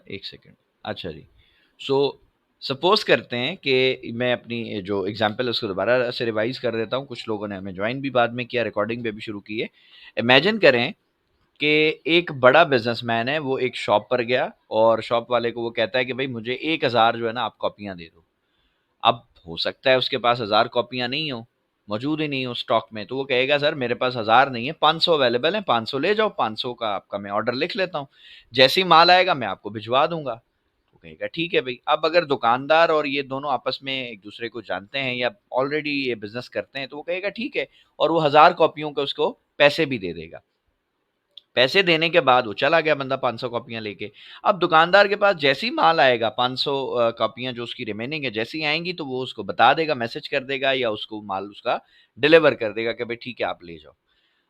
एक सेकेंड। अच्छा जी। So suppose करते हैं कि मैं अपनी जो एग्जांपल है उसको दोबारा से रिवाइज कर देता हूँ। कुछ लोगों ने हमें ज्वाइन भी बाद में किया, रिकॉर्डिंग पे भी शुरू की है। इमेजिन करें कि एक बड़ा बिजनेसमैन है, वो एक शॉप पर गया और शॉप वाले को वो कहता है कि भाई मुझे 1000 जो है ना आप कॉपियां दे दो। अब हो सकता है उसके पास 1000 कॉपियां नहीं हो, मौजूद ही नहीं हो स्टॉक में, तो वो कहेगा सर मेरे पास 1000 नहीं है, 500 अवेलेबल है, 500 ले जाओ, 500 का आपका मैं ऑर्डर लिख लेता हूँ, जैसे ही माल आएगा मैं आपको भिजवा दूंगा। तो कहेगा ठीक है भाई। अब अगर दुकानदार और ये दोनों आपस में एक दूसरे को जानते हैं या ऑलरेडी ये बिजनेस करते हैं, तो वो कहेगा ठीक है, और वो 1000 कॉपियों के उसको पैसे भी दे देगा। पैसे देने के बाद वो चला गया बंदा 500 कॉपियां लेके। अब दुकानदार के पास जैसी माल आएगा, 500 कॉपियां जो उसकी रिमेनिंग है जैसी आएंगी, तो वो उसको बता देगा, मैसेज कर देगा या उसको माल उसका डिलीवर कर देगा कि भाई ठीक है आप ले जाओ।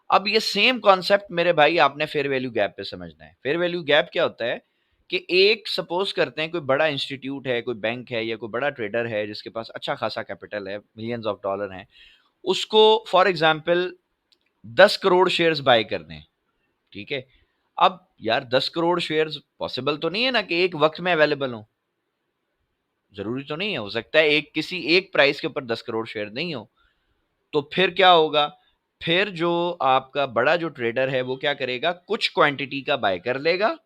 अब ये सेम कॉन्सेप्ट मेरे भाई आपने फेयर वैल्यू गैप पे समझना है। फेयर वैल्यू गैप क्या होता है कि एक सपोज करते हैं कोई बड़ा इंस्टीट्यूट है, कोई बैंक है या कोई बड़ा ट्रेडर है जिसके पास अच्छा खासा कैपिटल है, मिलियंस ऑफ डॉलर हैं, उसको for example 10 crore shares buy करने हैं। ठीक है। अब यार 10 करोड़ शेयर्स पॉसिबल तो नहीं है ना कि एक वक्त में अवेलेबल हो। जरूरी तो नहीं है, हो सकता है एक किसी एक प्राइस के ऊपर 10 करोड़ शेयर नहीं हो। तो फिर क्या होगा? फिर जो आपका बड़ा जो ट्रेडर है वो क्या करेगा, कुछ क्वांटिटी का बाय कर लेगा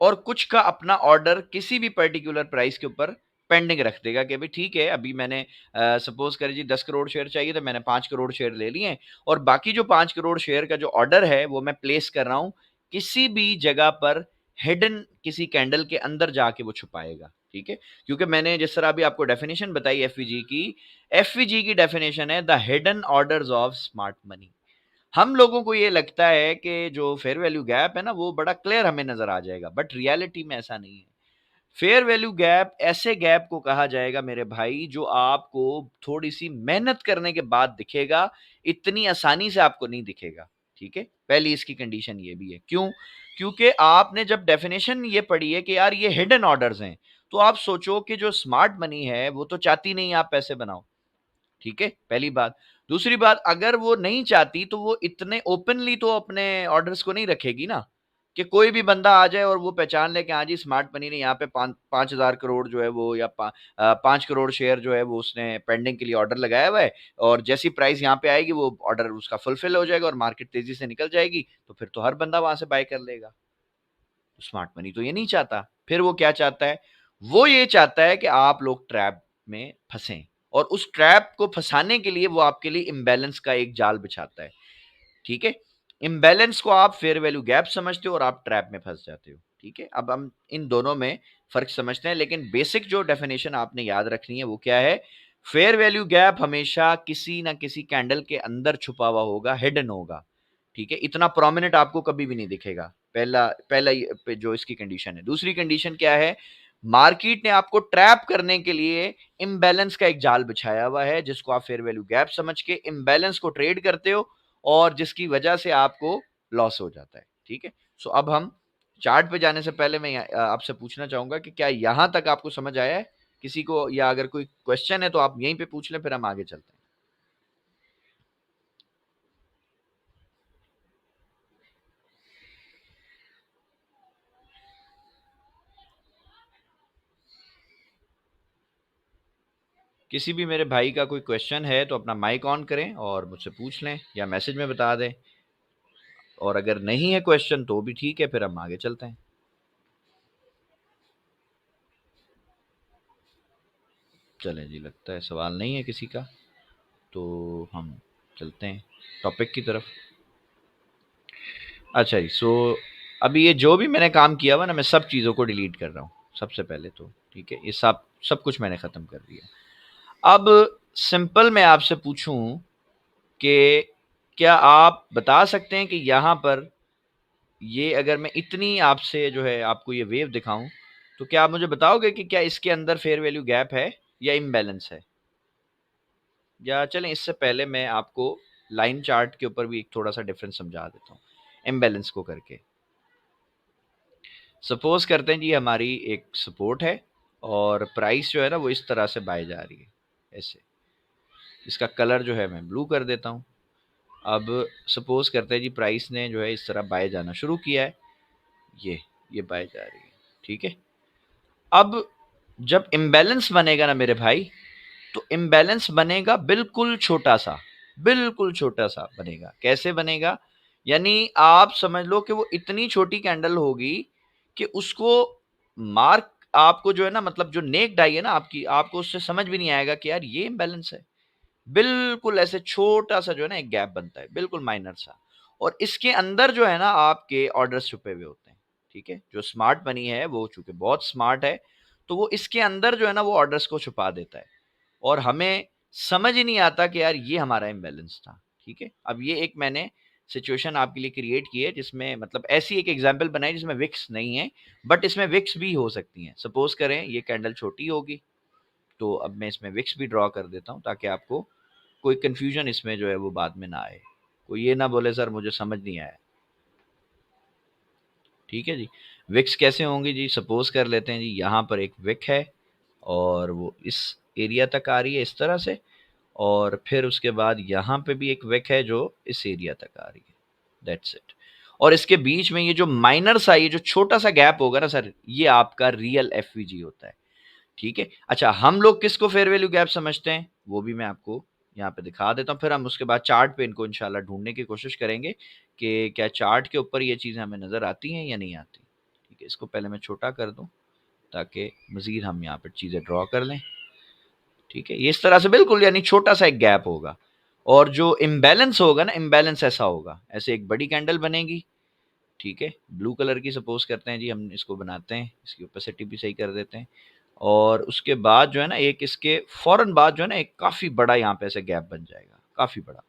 और कुछ का अपना ऑर्डर किसी भी पर्टिकुलर प्राइस के ऊपर पेंडिंग रख देगा कि भाई ठीक है, अभी मैंने सपोज करिए जी 10 करोड़ शेयर चाहिए, तो मैंने 5 करोड़ शेयर ले लिए हैं और बाकी जो 5 करोड़ शेयर का जो ऑर्डर है वो मैं प्लेस कर रहा हूं किसी भी जगह पर, हिडन किसी कैंडल के अंदर जाके वो छुपाएगा। ठीक है। क्योंकि मैंने जिस तरह अभी आपको डेफिनेशन बताई एफवीजी की, एफवीजी की डेफिनेशन है the hidden orders of smart money. हम लोगों को ये लगता है कि जो फेयर वैल्यू गैप है ना वो बड़ा क्लियर हमें नजर आ जाएगा, बट रियलिटी में ऐसा नहीं है। फेयर वैल्यू गैप ऐसे गैप को कहा जाएगा मेरे भाई जो आपको थोड़ी सी मेहनत करने के बाद दिखेगा, इतनी आसानी से आपको नहीं दिखेगा। ठीक है। पहली इसकी कंडीशन ये भी है। क्यों? क्योंकि आपने जब डेफिनेशन ये पढ़ी है कि यार ये हिडन ऑर्डर्स हैं, तो आप सोचो कि जो स्मार्ट मनी है वो तो चाहती नहीं आप पैसे बनाओ। ठीक है, पहली बात। दूसरी बात, अगर वो नहीं चाहती तो वो इतने ओपनली तो अपने ऑर्डर्स को नहीं रखेगी ना, कि कोई भी बंदा आ जाए और वो पहचान ले कि हाँ जी स्मार्ट मनी ने यहाँ पे 5,000 करोड़ जो है वो या 5 करोड़ शेयर जो है वो उसने पेंडिंग के लिए ऑर्डर लगाया हुआ है, और जैसी प्राइस यहाँ पे आएगी वो ऑर्डर उसका फुलफिल हो जाएगा और मार्केट तेजी से निकल जाएगी, तो फिर तो हर बंदा वहां से बाय कर लेगा। तो स्मार्ट मनी तो ये नहीं चाहता। फिर वो क्या चाहता है? वो ये चाहता है कि आप लोग ट्रैप में फंसें, और उस ट्रैप को फंसाने के लिए वो आपके लिए इम्बैलेंस का एक जाल बिछाता है। ठीक है। इम्बैलेंस को आप फेयर वैल्यू गैप समझते हो और आप ट्रैप में फंस जाते हो। ठीक है। अब हम इन दोनों में फर्क समझते हैं, लेकिन बेसिक जो डेफिनेशन आपने याद रखनी है वो क्या है? फेयर वैल्यू गैप हमेशा किसी ना किसी कैंडल के अंदर छुपा हुआ होगा, हिडन होगा। ठीक है। इतना प्रोमिनेंट आपको कभी भी नहीं दिखेगा। पहला पहला जो इसकी कंडीशन है। दूसरी कंडीशन क्या है? मार्केट ने आपको ट्रैप करने के लिए इम्बैलेंस का एक जाल बिछाया हुआ है, जिसको आप फेयर वैल्यू गैप समझ के इम्बैलेंस को ट्रेड करते हो और जिसकी वजह से आपको लॉस हो जाता है। ठीक है। सो अब हम चार्ट पे जाने से पहले मैं आपसे पूछना चाहूंगा कि क्या यहां तक आपको समझ आया है किसी को, या अगर कोई क्वेश्चन है तो आप यहीं पे पूछ लें, फिर हम आगे चलते हैं। किसी भी मेरे भाई का कोई क्वेश्चन है तो अपना माइक ऑन करें और मुझसे पूछ लें या मैसेज में बता दें, और अगर नहीं है क्वेश्चन तो भी ठीक है, फिर हम आगे चलते हैं। चलें जी, लगता है सवाल नहीं है किसी का, तो हम चलते हैं टॉपिक की तरफ। अच्छा जी। सो अभी ये जो भी मैंने काम किया हुआ ना, मैं सब चीज़ों को डिलीट कर रहा हूँ सबसे पहले तो। ठीक है। ये सब सब कुछ मैंने ख़त्म कर दिया। अब सिंपल मैं आपसे पूछूं कि क्या आप बता सकते हैं कि यहाँ पर ये अगर मैं इतनी आपसे जो है आपको ये वेव दिखाऊं, तो क्या आप मुझे बताओगे कि क्या इसके अंदर फेयर वैल्यू गैप है या इम्बैलेंस है? या चलें इससे पहले मैं आपको लाइन चार्ट के ऊपर भी एक थोड़ा सा डिफरेंस समझा देता हूँ इम्बैलेंस को करके। सपोज करते हैं जी हमारी एक सपोर्ट है और प्राइस जो है ना वो इस तरह से बाय जा रही है, ऐसे। इसका कलर जो है मैं ब्लू कर देता हूँ। अब सपोज करते हैं जी प्राइस ने जो है इस तरह बाय जाना शुरू किया है, ये ये बाय जा रही है। ठीक है। अब जब इम्बैलेंस बनेगा ना मेरे भाई, तो इम्बैलेंस बनेगा बिल्कुल छोटा-सा बनेगा। कैसे बनेगा? यानी आप समझ लो कि वो इतनी छोटी कैंडल होगी कि उसको मार्क आपको जो है ना, मतलब जो नेक्ड आई है ना आपकी, आपको उससे समझ भी नहीं आएगा कि यार ये इम्बैलेंस है। बिल्कुल ऐसे छोटा-सा जो है ना एक गैप बनता है, बिल्कुल माइनर सा। और इसके अंदर जो है ना आपके ऑर्डर्स छुपे हुए होते हैं, ठीक है? जो स्मार्ट मनी है वो चूँकि बहुत स्मार्ट है, तो वो इसके अंदर जो है ना वो ऑर्डर्स को छुपा देता है। और हमें समझ ही नहीं आता कि यार ये हमारा इम्बैलेंस था, ठीक है? अब ये एक मैंने सिचुएशन आपके लिए क्रिएट की है, जिसमें मतलब ऐसी एक एग्ज़ाम्पल बनाई जिसमें विक्स नहीं है, बट इसमें विक्स भी हो सकती हैं। सपोज़ करें ये कैंडल छोटी होगी, तो अब मैं इसमें विक्स भी ड्रॉ कर देता हूँ ताकि आपको कोई कन्फ्यूज़न इसमें जो है वो बाद में ना आए। कोई ये ना बोले सर मुझे समझ नहीं आया, ठीक है जी? विक्स कैसे होंगी जी? सपोज़ कर लेते हैं जी यहाँ पर एक विक है और वो इस एरिया तक आ रही है इस तरह से, और फिर उसके बाद यहाँ पे भी एक विक है जो इस एरिया तक आ रही है, दैट्स इट। और इसके बीच में ये जो माइनर सा, ये जो छोटा-सा गैप होगा ना सर, ये आपका रियल एफवीजी होता है, ठीक है? अच्छा, हम लोग किसको फेयर वैल्यू गैप समझते हैं, वो भी मैं आपको यहाँ पे दिखा देता हूँ, फिर हम उसके बाद चार्ट पे इनको इंशाल्लाह ढूँढने की कोशिश करेंगे कि क्या चार्ट के ऊपर ये चीज़ें हमें नज़र आती हैं या नहीं आती। ठीक है, इसको पहले मैं छोटा कर दूँ ताकि मज़ीद हम यहाँ पे चीज़ें ड्रॉ कर लें। ठीक है, ये इस तरह से बिल्कुल यानी छोटा-सा एक गैप होगा, और जो इम्बैलेंस होगा ना, इम्बैलेंस ऐसा होगा, ऐसे एक बड़ी कैंडल बनेगी, ठीक है? ब्लू कलर की सपोज़ करते हैं जी, हम इसको बनाते हैं, इसकी ओपेसिटी भी सही कर देते हैं, और उसके बाद जो है ना एक इसके फ़ौरन बाद जो है ना एक काफ़ी बड़ा यहाँ पे ऐसे गैप बन जाएगा, काफ़ी बड़ा,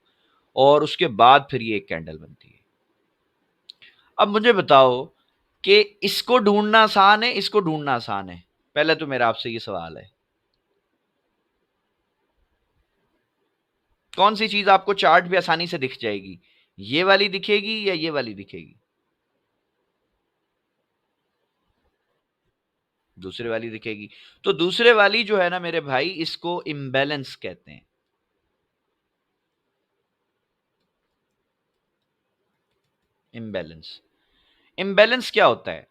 और उसके बाद फिर ये एक कैंडल बनती है। अब मुझे बताओ कि इसको ढूँढना आसान है, इसको ढूँढना आसान है? पहले तो मेरा आपसे ये सवाल है। कौन सी चीज़ आपको चार्ट पे आसानी से दिख जाएगी? ये वाली दिखेगी या ये वाली दिखेगी? दूसरे वाली दिखेगी। तो दूसरे वाली जो है ना मेरे भाई, इसको इम्बैलेंस कहते हैं। इम्बैलेंस। इम्बैलेंस क्या होता है?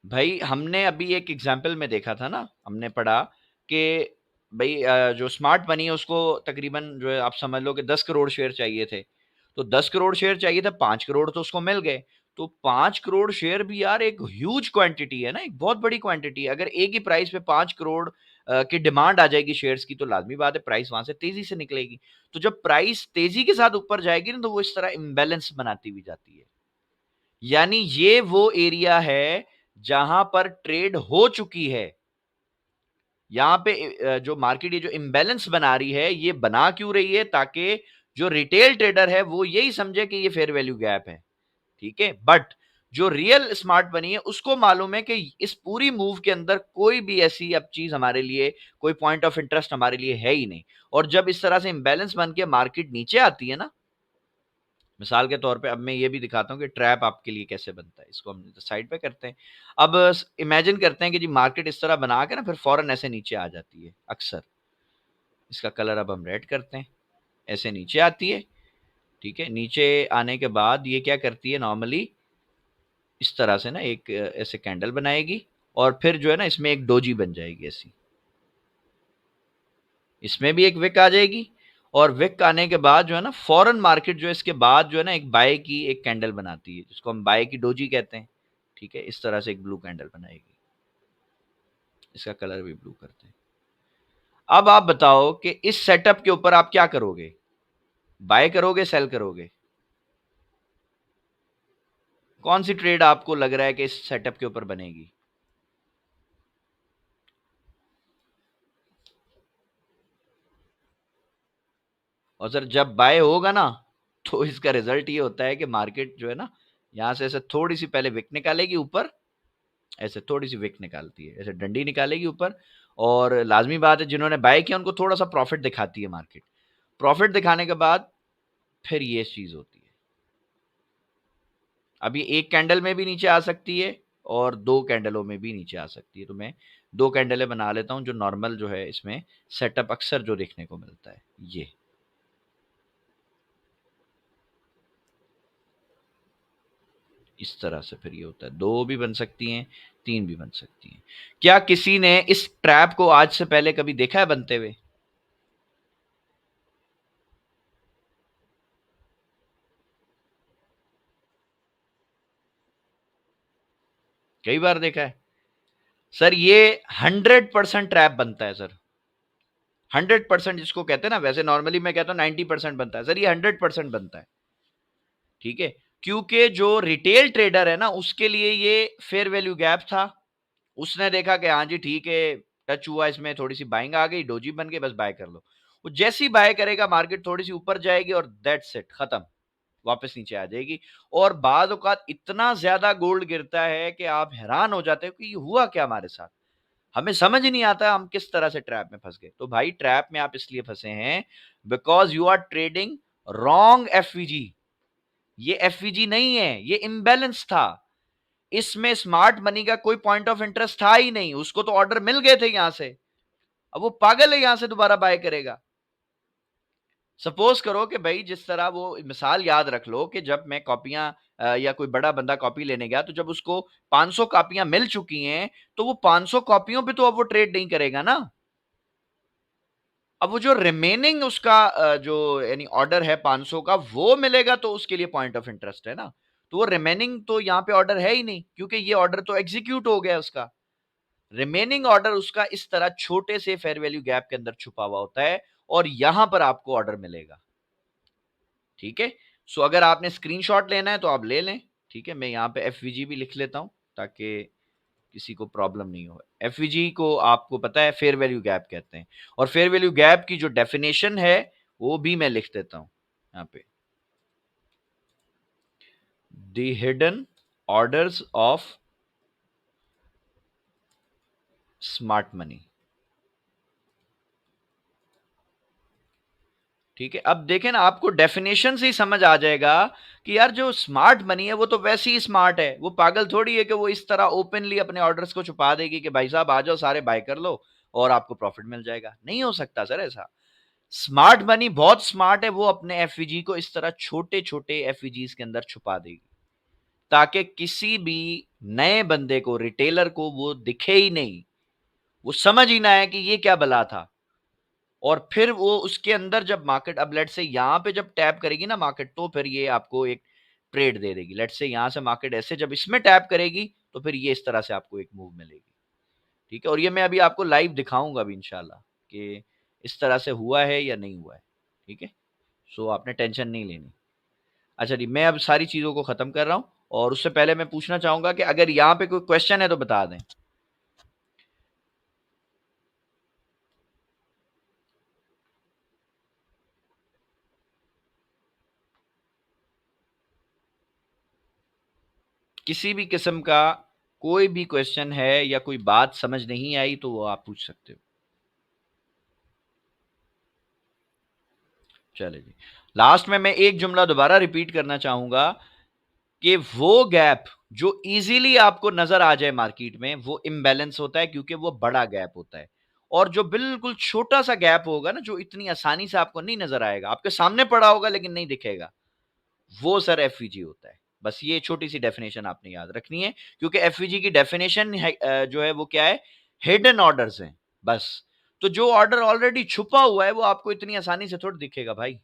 भाई हमने अभी एक एग्जाम्पल में देखा था ना, हमने पढ़ा कि भाई जो स्मार्ट मनी है उसको तकरीबन जो है आप समझ लो कि 10 करोड़ शेयर चाहिए थे। तो 10 करोड़ शेयर चाहिए थे, 5 करोड़ तो उसको मिल गए। तो 5 करोड़ शेयर भी यार एक ह्यूज क्वांटिटी है ना, एक बहुत बड़ी क्वांटिटी है। अगर एक ही प्राइस पे 5 करोड़ की डिमांड आ जाएगी शेयर्स की, तो लाज़मी बात है प्राइस वहाँ से तेज़ी से निकलेगी। तो जब प्राइस तेज़ी के साथ ऊपर जाएगी ना, तो वो इस तरह इम्बैलेंस बनाती हुई जाती है। यानी ये वो एरिया है जहां पर ट्रेड हो चुकी है। यहाँ पे जो मार्केट ये जो इम्बैलेंस बना रही है, ये बना क्यों रही है? ताकि जो रिटेल ट्रेडर है वो यही समझे कि ये फेयर वैल्यू गैप है, ठीक है? बट जो रियल स्मार्ट बनी है उसको मालूम है कि इस पूरी मूव के अंदर कोई भी ऐसी अब चीज हमारे लिए, कोई पॉइंट ऑफ इंटरेस्ट हमारे लिए है ही नहीं। और जब इस तरह से इम्बैलेंस बन के मार्केट नीचे आती है ना, मिसाल के तौर पे अब मैं ये भी दिखाता हूँ कि ट्रैप आपके लिए कैसे बनता है। इसको हम साइड पे करते हैं। अब इमेजिन करते हैं कि जी मार्केट इस तरह बना के ना फिर फौरन ऐसे नीचे आ जाती है अक्सर। इसका कलर अब हम रेड करते हैं। ऐसे नीचे आती है, ठीक है? नीचे आने के बाद ये क्या करती है नॉर्मली, इस तरह से ना एक ऐसे कैंडल बनाएगी, और फिर जो है ना इसमें एक डोजी बन जाएगी ऐसी। इसमें भी एक विक आ जाएगी, और विक आने के बाद जो है ना फॉरेन मार्केट जो है इसके बाद जो है ना एक बाय की एक कैंडल बनाती है, जिसको हम बाय की डोजी कहते हैं। ठीक है, इस तरह से एक ब्लू कैंडल बनाएगी। इसका कलर भी ब्लू करते हैं। अब आप बताओ कि इस सेटअप के ऊपर आप क्या करोगे? बाय करोगे, सेल करोगे? कौन सी ट्रेड आपको लग रहा है कि इस सेटअप के ऊपर बनेगी? और सर जब बाय होगा ना, तो इसका रिजल्ट ये होता है कि मार्केट जो है ना यहां से ऐसे थोड़ी सी पहले विक निकालेगी ऊपर, ऐसे थोड़ी सी विक निकालती है, ऐसे डंडी निकालेगी ऊपर, और लाजमी बात है जिन्होंने बाय किया उनको थोड़ा सा प्रॉफिट दिखाती है मार्केट। प्रॉफिट दिखाने के बाद फिर ये चीज होती है। अब ये एक कैंडल में भी नीचे आ सकती है और दो कैंडलों में भी नीचे आ सकती है। तो मैं दो कैंडलें बना लेता हूं, जो नॉर्मल जो है इसमें सेटअप अक्सर जो देखने को मिलता है ये। इस तरह से फिर ये होता है, 2 भी बन सकती हैं, 3 भी बन सकती हैं। क्या किसी ने इस ट्रैप को आज से पहले कभी देखा है बनते हुए? कई बार देखा है? सर ये 100% ट्रैप बनता है सर। 100% जिसको कहते हैं ना, वैसे नॉर्मली मैं कहता हूँ 90% बनता है, सर ये 100% बनता है। ठीक है? क्योंकि जो रिटेल ट्रेडर है ना, उसके लिए ये फेयर वैल्यू गैप था। उसने देखा कि हाँ जी ठीक है, टच हुआ, इसमें थोड़ी सी बाइंग आ गई, डोजी बन गई, बस बाय कर लो। वो जैसी बाय करेगा, मार्केट थोड़ी सी ऊपर जाएगी और दैट्स इट, खत्म, वापस नीचे आ जाएगी। और बाद औकात इतना ज्यादा गोल्ड गिरता है कि आप हैरान हो जाते हो कि ये हुआ क्या हमारे साथ। हमें समझ ही नहीं आता हम किस तरह से ट्रैप में फंस गए। तो भाई ट्रैप में आप इसलिए फंसे हैं because you are trading wrong FVG. ये एफवीजी नहीं है, ये इम्बैलेंस था। इसमें स्मार्ट मनी का कोई पॉइंट ऑफ इंटरेस्ट था ही नहीं, उसको तो ऑर्डर मिल गए थे यहां से। अब वो पागल है, यहां से दोबारा बाय करेगा? सपोज करो कि भाई, जिस तरह वो मिसाल याद रख लो कि जब मैं कॉपियां या कोई बड़ा बंदा कॉपी लेने गया, तो जब उसको 500 कॉपियां मिल चुकी हैं, तो वो 500 कॉपियों पे तो अब वो ट्रेड नहीं करेगा ना। अब वो जो रिमेनिंग उसका जो यानी ऑर्डर है 500 का, वो मिलेगा तो उसके लिए पॉइंट ऑफ इंटरेस्ट है ना। तो वो रिमेनिंग तो यहाँ पे ऑर्डर है ही नहीं, क्योंकि ये ऑर्डर तो एग्जीक्यूट हो गया उसका। रिमेनिंग ऑर्डर उसका इस तरह छोटे से फेयर वैल्यू गैप के अंदर छुपा हुआ होता है, और यहां पर आपको ऑर्डर मिलेगा। ठीक है? सो अगर आपने स्क्रीनशॉट लेना है तो आप ले लें। ठीक है, मैं यहाँ पे एफवीजी भी लिख लेता हूं, ताकि किसी को प्रॉब्लम नहीं हो। एफवीजी को आपको पता है फेयर वैल्यू गैप कहते हैं, और फेयर वैल्यू गैप की जो डेफिनेशन है वो भी मैं लिख देता हूं यहाँ पे। The hidden orders of smart money. ठीक है, अब देखें ना, आपको डेफिनेशन से ही समझ आ जाएगा कि यार जो स्मार्ट मनी है वो तो वैसे ही स्मार्ट है। वो पागल थोड़ी है कि वो इस तरह ओपनली अपने ऑर्डर्स को छुपा देगी कि भाई साहब आ जाओ, सारे बाय कर लो और आपको प्रॉफिट मिल जाएगा। नहीं हो सकता सर ऐसा। स्मार्ट मनी बहुत स्मार्ट है, वो अपने एफईजी को इस तरह छोटे छोटे एफईजीज के अंदर छुपा देगी, ताकि किसी भी नए बंदे को, रिटेलर को वो दिखे ही नहीं, वो समझ ही ना आए कि ये क्या बला था। और फिर वो उसके अंदर जब मार्केट, अब लेट से यहां पे जब टैप करेगी ना मार्केट, तो फिर ये आपको एक ट्रेड दे देगी। लेट से यहां से मार्केट ऐसे जब इसमें टैप करेगी, तो फिर ये इस तरह से आपको एक मूव मिलेगी। ठीक है, और ये मैं अभी आपको लाइव दिखाऊंगा भी इंशाल्लाह कि इस तरह से हुआ है या नहीं हुआ है। ठीक है, सो आपने टेंशन नहीं लेनी। अच्छा जी, मैं अब सारी चीजों को खत्म कर रहा हूं, और उससे पहले मैं पूछना चाहूंगा कि अगर यहाँ पे कोई क्वेश्चन है तो बता दें। किसी भी किस्म का कोई भी क्वेश्चन है या कोई बात समझ नहीं आई तो वो आप पूछ सकते हो। चले जी, लास्ट में मैं एक जुमला दोबारा रिपीट करना चाहूंगा कि वो गैप जो इजीली आपको नजर आ जाए मार्केट में, वो इम्बैलेंस होता है, क्योंकि वो बड़ा गैप होता है। और जो बिल्कुल छोटा सा गैप होगा ना, जो इतनी आसानी से आपको नहीं नजर आएगा, आपके सामने पड़ा होगा लेकिन नहीं दिखेगा, वो सर एफवीजी होता है। बस ये छोटी सी डेफिनेशन आपने याद रखनी है, क्योंकि एफवीजी की डेफिनेशन जो है वो क्या है, हिडन ऑर्डर्स हैं बस। तो जो ऑर्डर ऑलरेडी छुपा हुआ है वो आपको इतनी आसानी से थोड़ा दिखेगा भाई।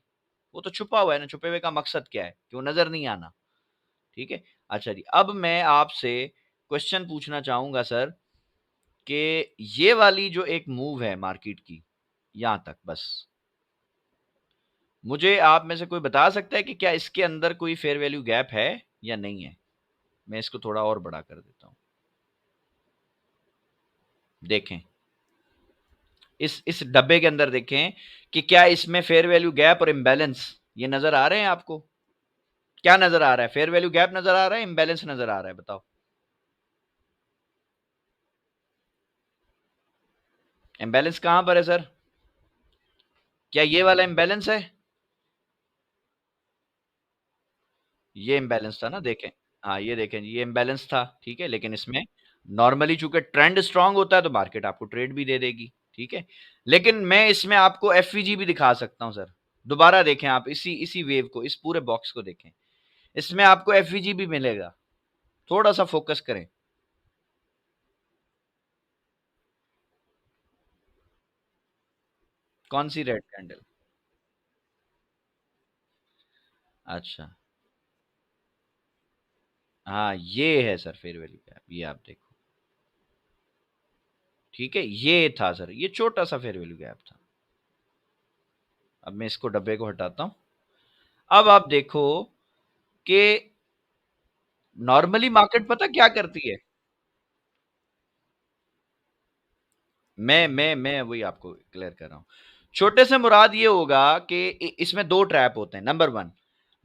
वो तो छुपा हुआ है ना, छुपे हुए का मकसद क्या है, कि वो नजर नहीं आना। ठीक है। अच्छा जी, अब मैं आपसे क्वेश्चन पूछना चाहूंगा सर, कि ये वाली जो एक मूव है मार्केट की, यहां तक बस, मुझे आप में से कोई बता सकता है कि क्या इसके अंदर कोई फेयर वैल्यू गैप है या नहीं है? मैं इसको थोड़ा और बड़ा कर देता हूं। देखें, इस डब्बे के अंदर देखें कि क्या इसमें फेयर वैल्यू गैप और इम्बैलेंस ये नजर आ रहे हैं आपको? क्या नजर आ रहा है? फेयर वैल्यू गैप नजर आ रहा है, इम्बैलेंस नजर आ रहा है? बताओ। इम्बैलेंस कहां पर है सर? क्या ये वाला इम्बैलेंस है? ये इम्बैलेंस था ना, देखें। हाँ, ये देखें जी, ये इम्बैलेंस था। ठीक है, लेकिन इसमें नॉर्मली चूंकि ट्रेंड स्ट्रांग होता है तो मार्केट आपको ट्रेड भी दे देगी। ठीक है, लेकिन मैं इसमें आपको एफवीजी भी दिखा सकता हूं सर। दोबारा देखें आप, इसी इसी वेव को, इस पूरे बॉक्स को देखें, इसमें आपको एफवीजी भी मिलेगा। थोड़ा-सा फ़ोकस करें। कौन-सी रेड कैंडल? अच्छा। हाँ, ये है सर फेयर वैल्यू गैप, ये आप देखो। ठीक है? ये था सर, ये छोटा-सा फेयर वैल्यू गैप था। अब मैं इसको डब्बे को हटाता हूँ। अब आप देखो कि नॉर्मली मार्केट पता क्या करती है? मैं वही आपको क्लियर कर रहा हूँ। छोटे से मुराद ये होगा कि इसमें 2 ट्रैप होते हैं। नंबर 1,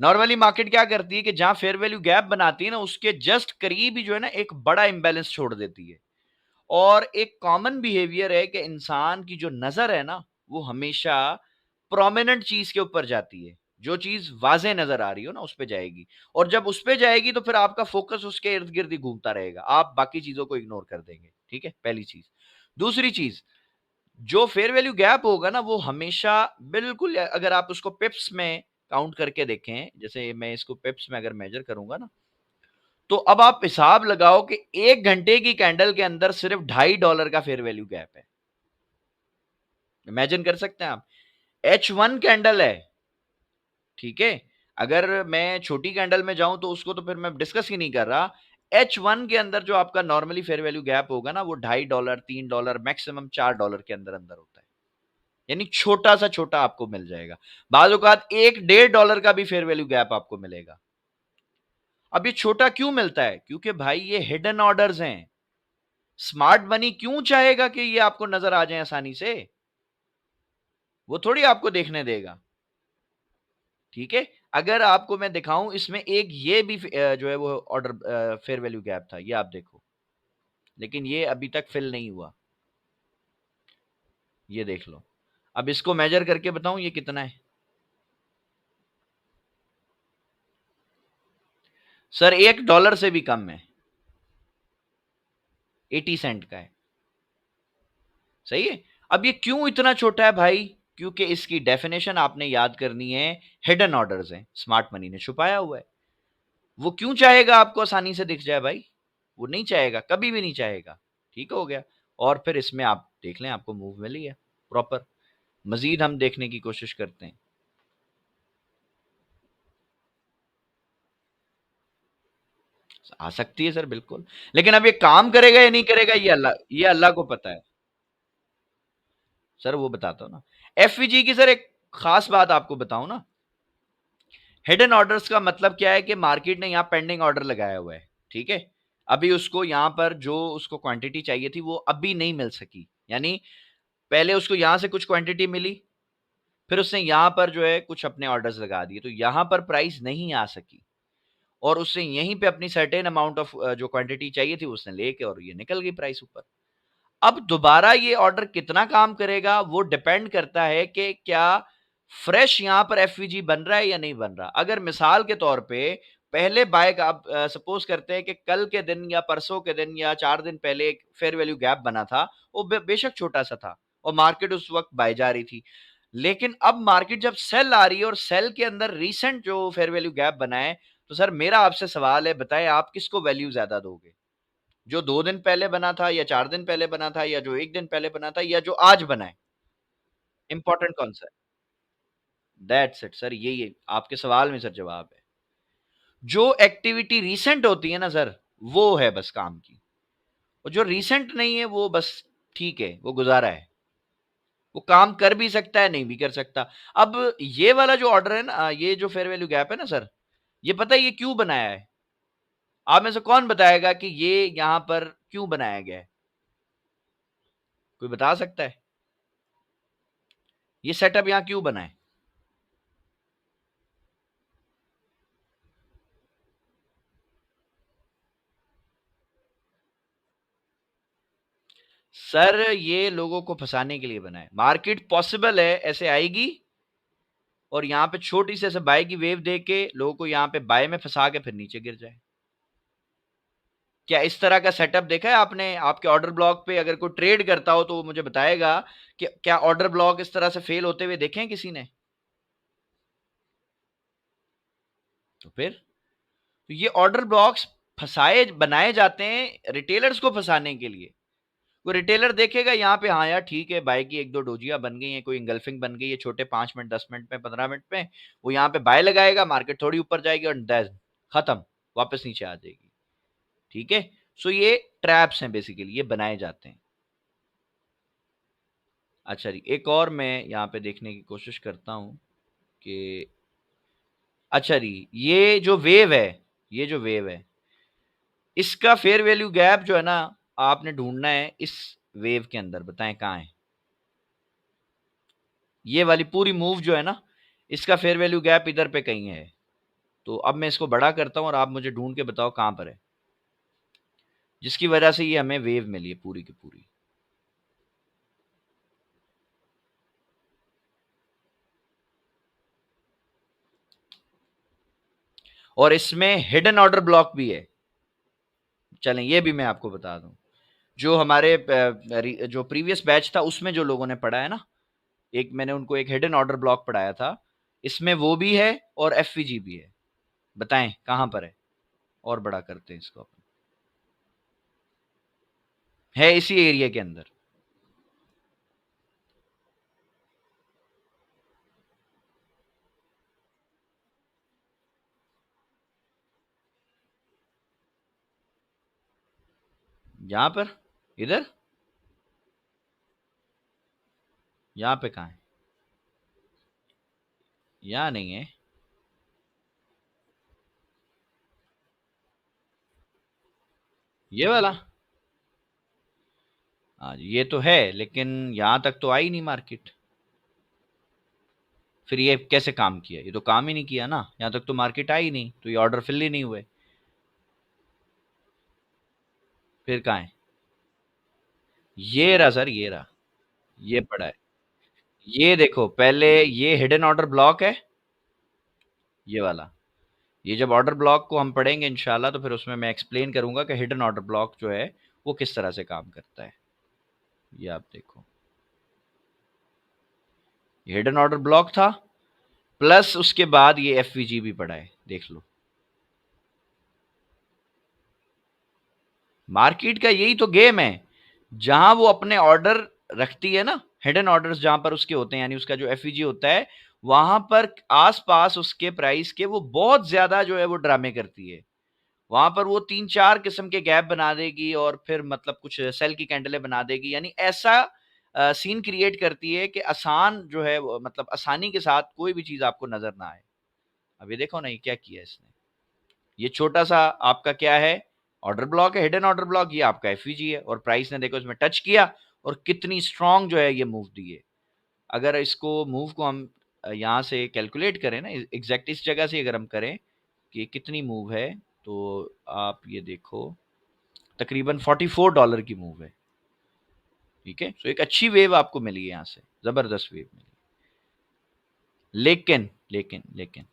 नॉर्मली मार्केट क्या करती है कि जहाँ फेयर वैल्यू गैप बनाती है ना, उसके जस्ट करीब ही जो है ना एक बड़ा इम्बैलेंस छोड़ देती है। और एक कॉमन बिहेवियर है कि इंसान की जो नज़र है ना, वो हमेशा प्रोमिनेंट चीज़ के ऊपर जाती है। जो चीज़ वाज़ेह नज़र आ रही हो ना, उस पे जाएगी, और जब उस पे जाएगी तो फिर आपका फ़ोकस उसके इर्द-गिर्द ही घूमता रहेगा। आप बाकी चीज़ों को इग्नोर कर देंगे, ठीक है? पहली चीज़। दूसरी चीज़, जो फेयर वैल्यू गैप होगा ना, वो हमेशा बिल्कुल, अगर आप उसको पिप्स में काउंट करके देखें, जैसे मैं इसको पिप्स में अगर मेज़र करूँगा ना, तो अब आप हिसाब लगाओ कि 1 घंटे की कैंडल के अंदर सिर्फ $2.5 का फेयर वैल्यू गैप है। इमेजिन कर सकते हैं आप? H1 कैंडल है, ठीक है? अगर मैं छोटी कैंडल में जाऊँ तो उसको तो फिर मैं डिस्कस ही नहीं कर रहा। H1 के अंदर जो आपका नॉर्मली फेयर वैल्यू गैप होगा ना, वो $2.5 $3 मैक्सिमम $4 के अंदर-अंदर होता है। यानी छोटा-सा छोटा आपको मिल जाएगा। बाज़ औक़ात 1 डेढ़ डॉलर का भी फेयर वैल्यू गैप आपको मिलेगा। अब ये छोटा क्यों मिलता है? क्योंकि भाई ये हिडन ऑर्डर्स हैं। स्मार्ट मनी क्यों चाहेगा कि ये आपको नज़र आ जाएँ आसानी से? वो थोड़ी आपको देखने देगा, ठीक है? अगर आपको मैं दिखाऊँ, इसमें एक ये भी जो है वो ऑर्डर फेयर वैल्यू गैप था, ये आप देखो। लेकिन ये अभी तक फिल नहीं हुआ, ये देख लो। अब इसको मेज़र करके बताऊँ ये कितना है? सर $1 से भी कम है, 80 सेंट का है। सही है? अब ये क्यों इतना छोटा है भाई? क्योंकि इसकी डेफिनिशन आपने याद करनी है, हिडन ऑर्डर्स हैं, स्मार्ट मनी ने छुपाया हुआ है। वो क्यों चाहेगा आपको आसानी से दिख जाए भाई? वो नहीं चाहेगा, कभी भी नहीं चाहेगा। ठीक हो गया? और फिर इसमें आप देख लें, आपको मूव मिल ही है प्रॉपर। मज़ीद हम देखने की कोशिश करते हैं। आ सकती है सर, बिल्कुल। लेकिन अब ये काम करेगा या नहीं करेगा, ये अल्लाह को पता है। सर वो बताता हूँ ना। एफवीजी की सर एक खास बात आपको बताऊँ ना, हिडन ऑर्डर्स का मतलब क्या है कि मार्केट ने यहाँ पेंडिंग ऑर्डर लगाया हुआ है, ठीक है? अभी उसको यहाँ पर जो उसको क्वांटिटी चाहिए थी, वो अभी नहीं मिल सकी। यानी पहले उसको यहाँ से कुछ क्वांटिटी मिली, फिर उसने यहाँ पर जो है कुछ अपने ऑर्डर्स लगा दिए, तो यहाँ पर प्राइस नहीं आ सकी, और उससे यहीं पे अपनी सर्टेन अमाउंट ऑफ जो क्वांटिटी चाहिए थी, उसने लेके और ये निकल गई प्राइस ऊपर। अब दोबारा ये ऑर्डर कितना काम करेगा, वो डिपेंड करता है कि क्या फ्रेश यहाँ पर एफवीजी बन रहा है या नहीं बन रहा। अगर मिसाल के तौर पे पहले बाय का आप सपोज़ करते हैं कि कल के दिन या परसों के दिन या 4 दिन पहले एक फेयर वैल्यू गैप बना था, वो बेशक छोटा-सा था और मार्केट उस वक़्त बाय जा रही थी। लेकिन अब मार्केट जब सेल आ रही है और सेल के अंदर रीसेंट जो फेयर वैल्यू गैप बना है, तो सर मेरा आपसे सवाल है, बताएँ आप किसको वैल्यू ज़्यादा दोगे? जो 2 दिन पहले बना था या 4 दिन पहले बना था या जो 1 दिन पहले बना था या जो आज बना है? इम्पोर्टेंट कौन-सा है? दैट्स इट सर, यही है, आपके सवाल में सर जवाब है। जो एक्टिविटी रीसेंट होती है ना सर, वो है बस काम की, और जो रीसेंट नहीं है वो बस ठीक है, वो गुज़ारा है। वो काम कर भी सकता है, नहीं भी कर सकता। अब ये वाला जो ऑर्डर है ना, ये जो फेयर वैल्यू गैप है ना सर, ये पता है ये क्यों बनाया है? आप में से कौन बताएगा कि ये यहाँ पर क्यों बनाया गया है? कोई बता सकता है? ये सेटअप यहाँ क्यों बना है? सर ये लोगों को फँसाने के लिए बना है। मार्केट पॉसिबल है ऐसे आएगी और यहाँ पे छोटी सी ऐसे बाय की वेव दे के लोगों को यहाँ पे बाय में फँसा के फिर नीचे गिर जाए। क्या इस तरह का सेटअप देखा है आपने? आपके ऑर्डर ब्लॉक पे अगर कोई ट्रेड करता हो तो वो मुझे बताएगा कि क्या ऑर्डर ब्लॉक इस तरह से फेल होते हुए देखे हैं किसी ने? तो फिर? तो ये ऑर्डर ब्लॉक्स फंसाए बनाए जाते हैं रिटेलर्स को फंसाने के लिए। वो रिटेलर देखेगा यहाँ पे, हाँ यार ठीक है, बाय की एक दो डोजियां बन गई हैं, कोई इंगल्फिंग बन गई है छोटे 5 मिनट 10 मिनट में 15 मिनट में, वो यहाँ पे बाय लगाएगा, मार्केट थोड़ी ऊपर जाएगी और खत्म, वापस नीचे आ जाएगी। ठीक है। सो ये ट्रैप्स हैं बेसिकली, ये बनाए जाते हैं। अच्छा जी, एक और मैं यहाँ पे देखने की कोशिश करता हूँ कि अच्छा जी, ये जो वेव है, ये जो वेव है, इसका फेयर वैल्यू गैप जो है ना, आपने ढूंढना है इस वेव के अंदर, बताएं कहाँ है। ये वाली पूरी मूव जो है ना, इसका फेयर वैल्यू गैप इधर पे कहीं है। तो अब मैं इसको बड़ा करता हूं और आप मुझे ढूंढ के बताओ कहां पर है, जिसकी वजह से ये हमें वेव मिली है पूरी की पूरी। और इसमें हिडन ऑर्डर ब्लॉक भी है। चलें ये भी मैं आपको बता दूं, जो हमारे जो प्रीवियस बैच था उसमें जो लोगों ने पढ़ा है ना, एक मैंने उनको एक हिडन ऑर्डर ब्लॉक पढ़ाया था, इसमें वो भी है और एफवीजी भी है। बताएं कहां पर है, और बड़ा करते हैं इसको अपन। है इसी एरिया के अंदर। यहां पर, इधर, यहां पे कहां है, यहां नहीं है। ये वाला, हाँ ये तो है, लेकिन यहां तक तो आई नहीं मार्केट। फिर ये कैसे काम किया, ये तो काम ही नहीं किया ना, यहां तक तो मार्केट आई नहीं, तो ये ऑर्डर फिल ही नहीं हुए। फिर कहाँ है, ये रहा सर, ये रहा, ये पड़ा है। ये देखो, पहले ये हिडन ऑर्डर ब्लॉक है, ये वाला। ये जब ऑर्डर ब्लॉक को हम पढ़ेंगे इंशाल्लाह, तो फिर उसमें मैं एक्सप्लेन करूंगा कि हिडन ऑर्डर ब्लॉक जो है वो किस तरह से काम करता है। ये आप देखो, ये हिडन ऑर्डर ब्लॉक था, प्लस उसके बाद ये एफवीजी भी पड़ा है, देख लो। मार्केट का यही तो गेम है, जहां वो अपने ऑर्डर रखती है ना, हिडन ऑर्डर्स जहां पर उसके होते हैं, यानी उसका जो एफईजी होता है, वहां पर आसपास उसके प्राइस के वो बहुत ज्यादा जो है वो ड्रामे करती है। वहां पर वो 3-4 किस्म के गैप बना देगी और फिर मतलब कुछ सेल की कैंडलें बना देगी, यानी ऐसा सीन क्रिएट करती है कि आसान जो है मतलब आसानी के साथ कोई भी चीज आपको नजर ना आए। अब ये देखो ना, ये क्या किया इसने, ये छोटा सा आपका क्या है, ऑर्डर ब्लॉक है, हिडन ऑर्डर ब्लॉक, ये आपका एफवीजी है, और प्राइस ने देखो इसमें टच किया और कितनी स्ट्रांग जो है ये मूव दी है। अगर इसको मूव को हम यहाँ से कैलकुलेट करें ना, एग्जैक्ट इस जगह से अगर हम करें कि कितनी मूव है, तो आप ये देखो तकरीबन $44 की मूव है। ठीक है, तो एक अच्छी वेव आपको मिली है यहाँ से, जबरदस्त वेव मिली। लेकिन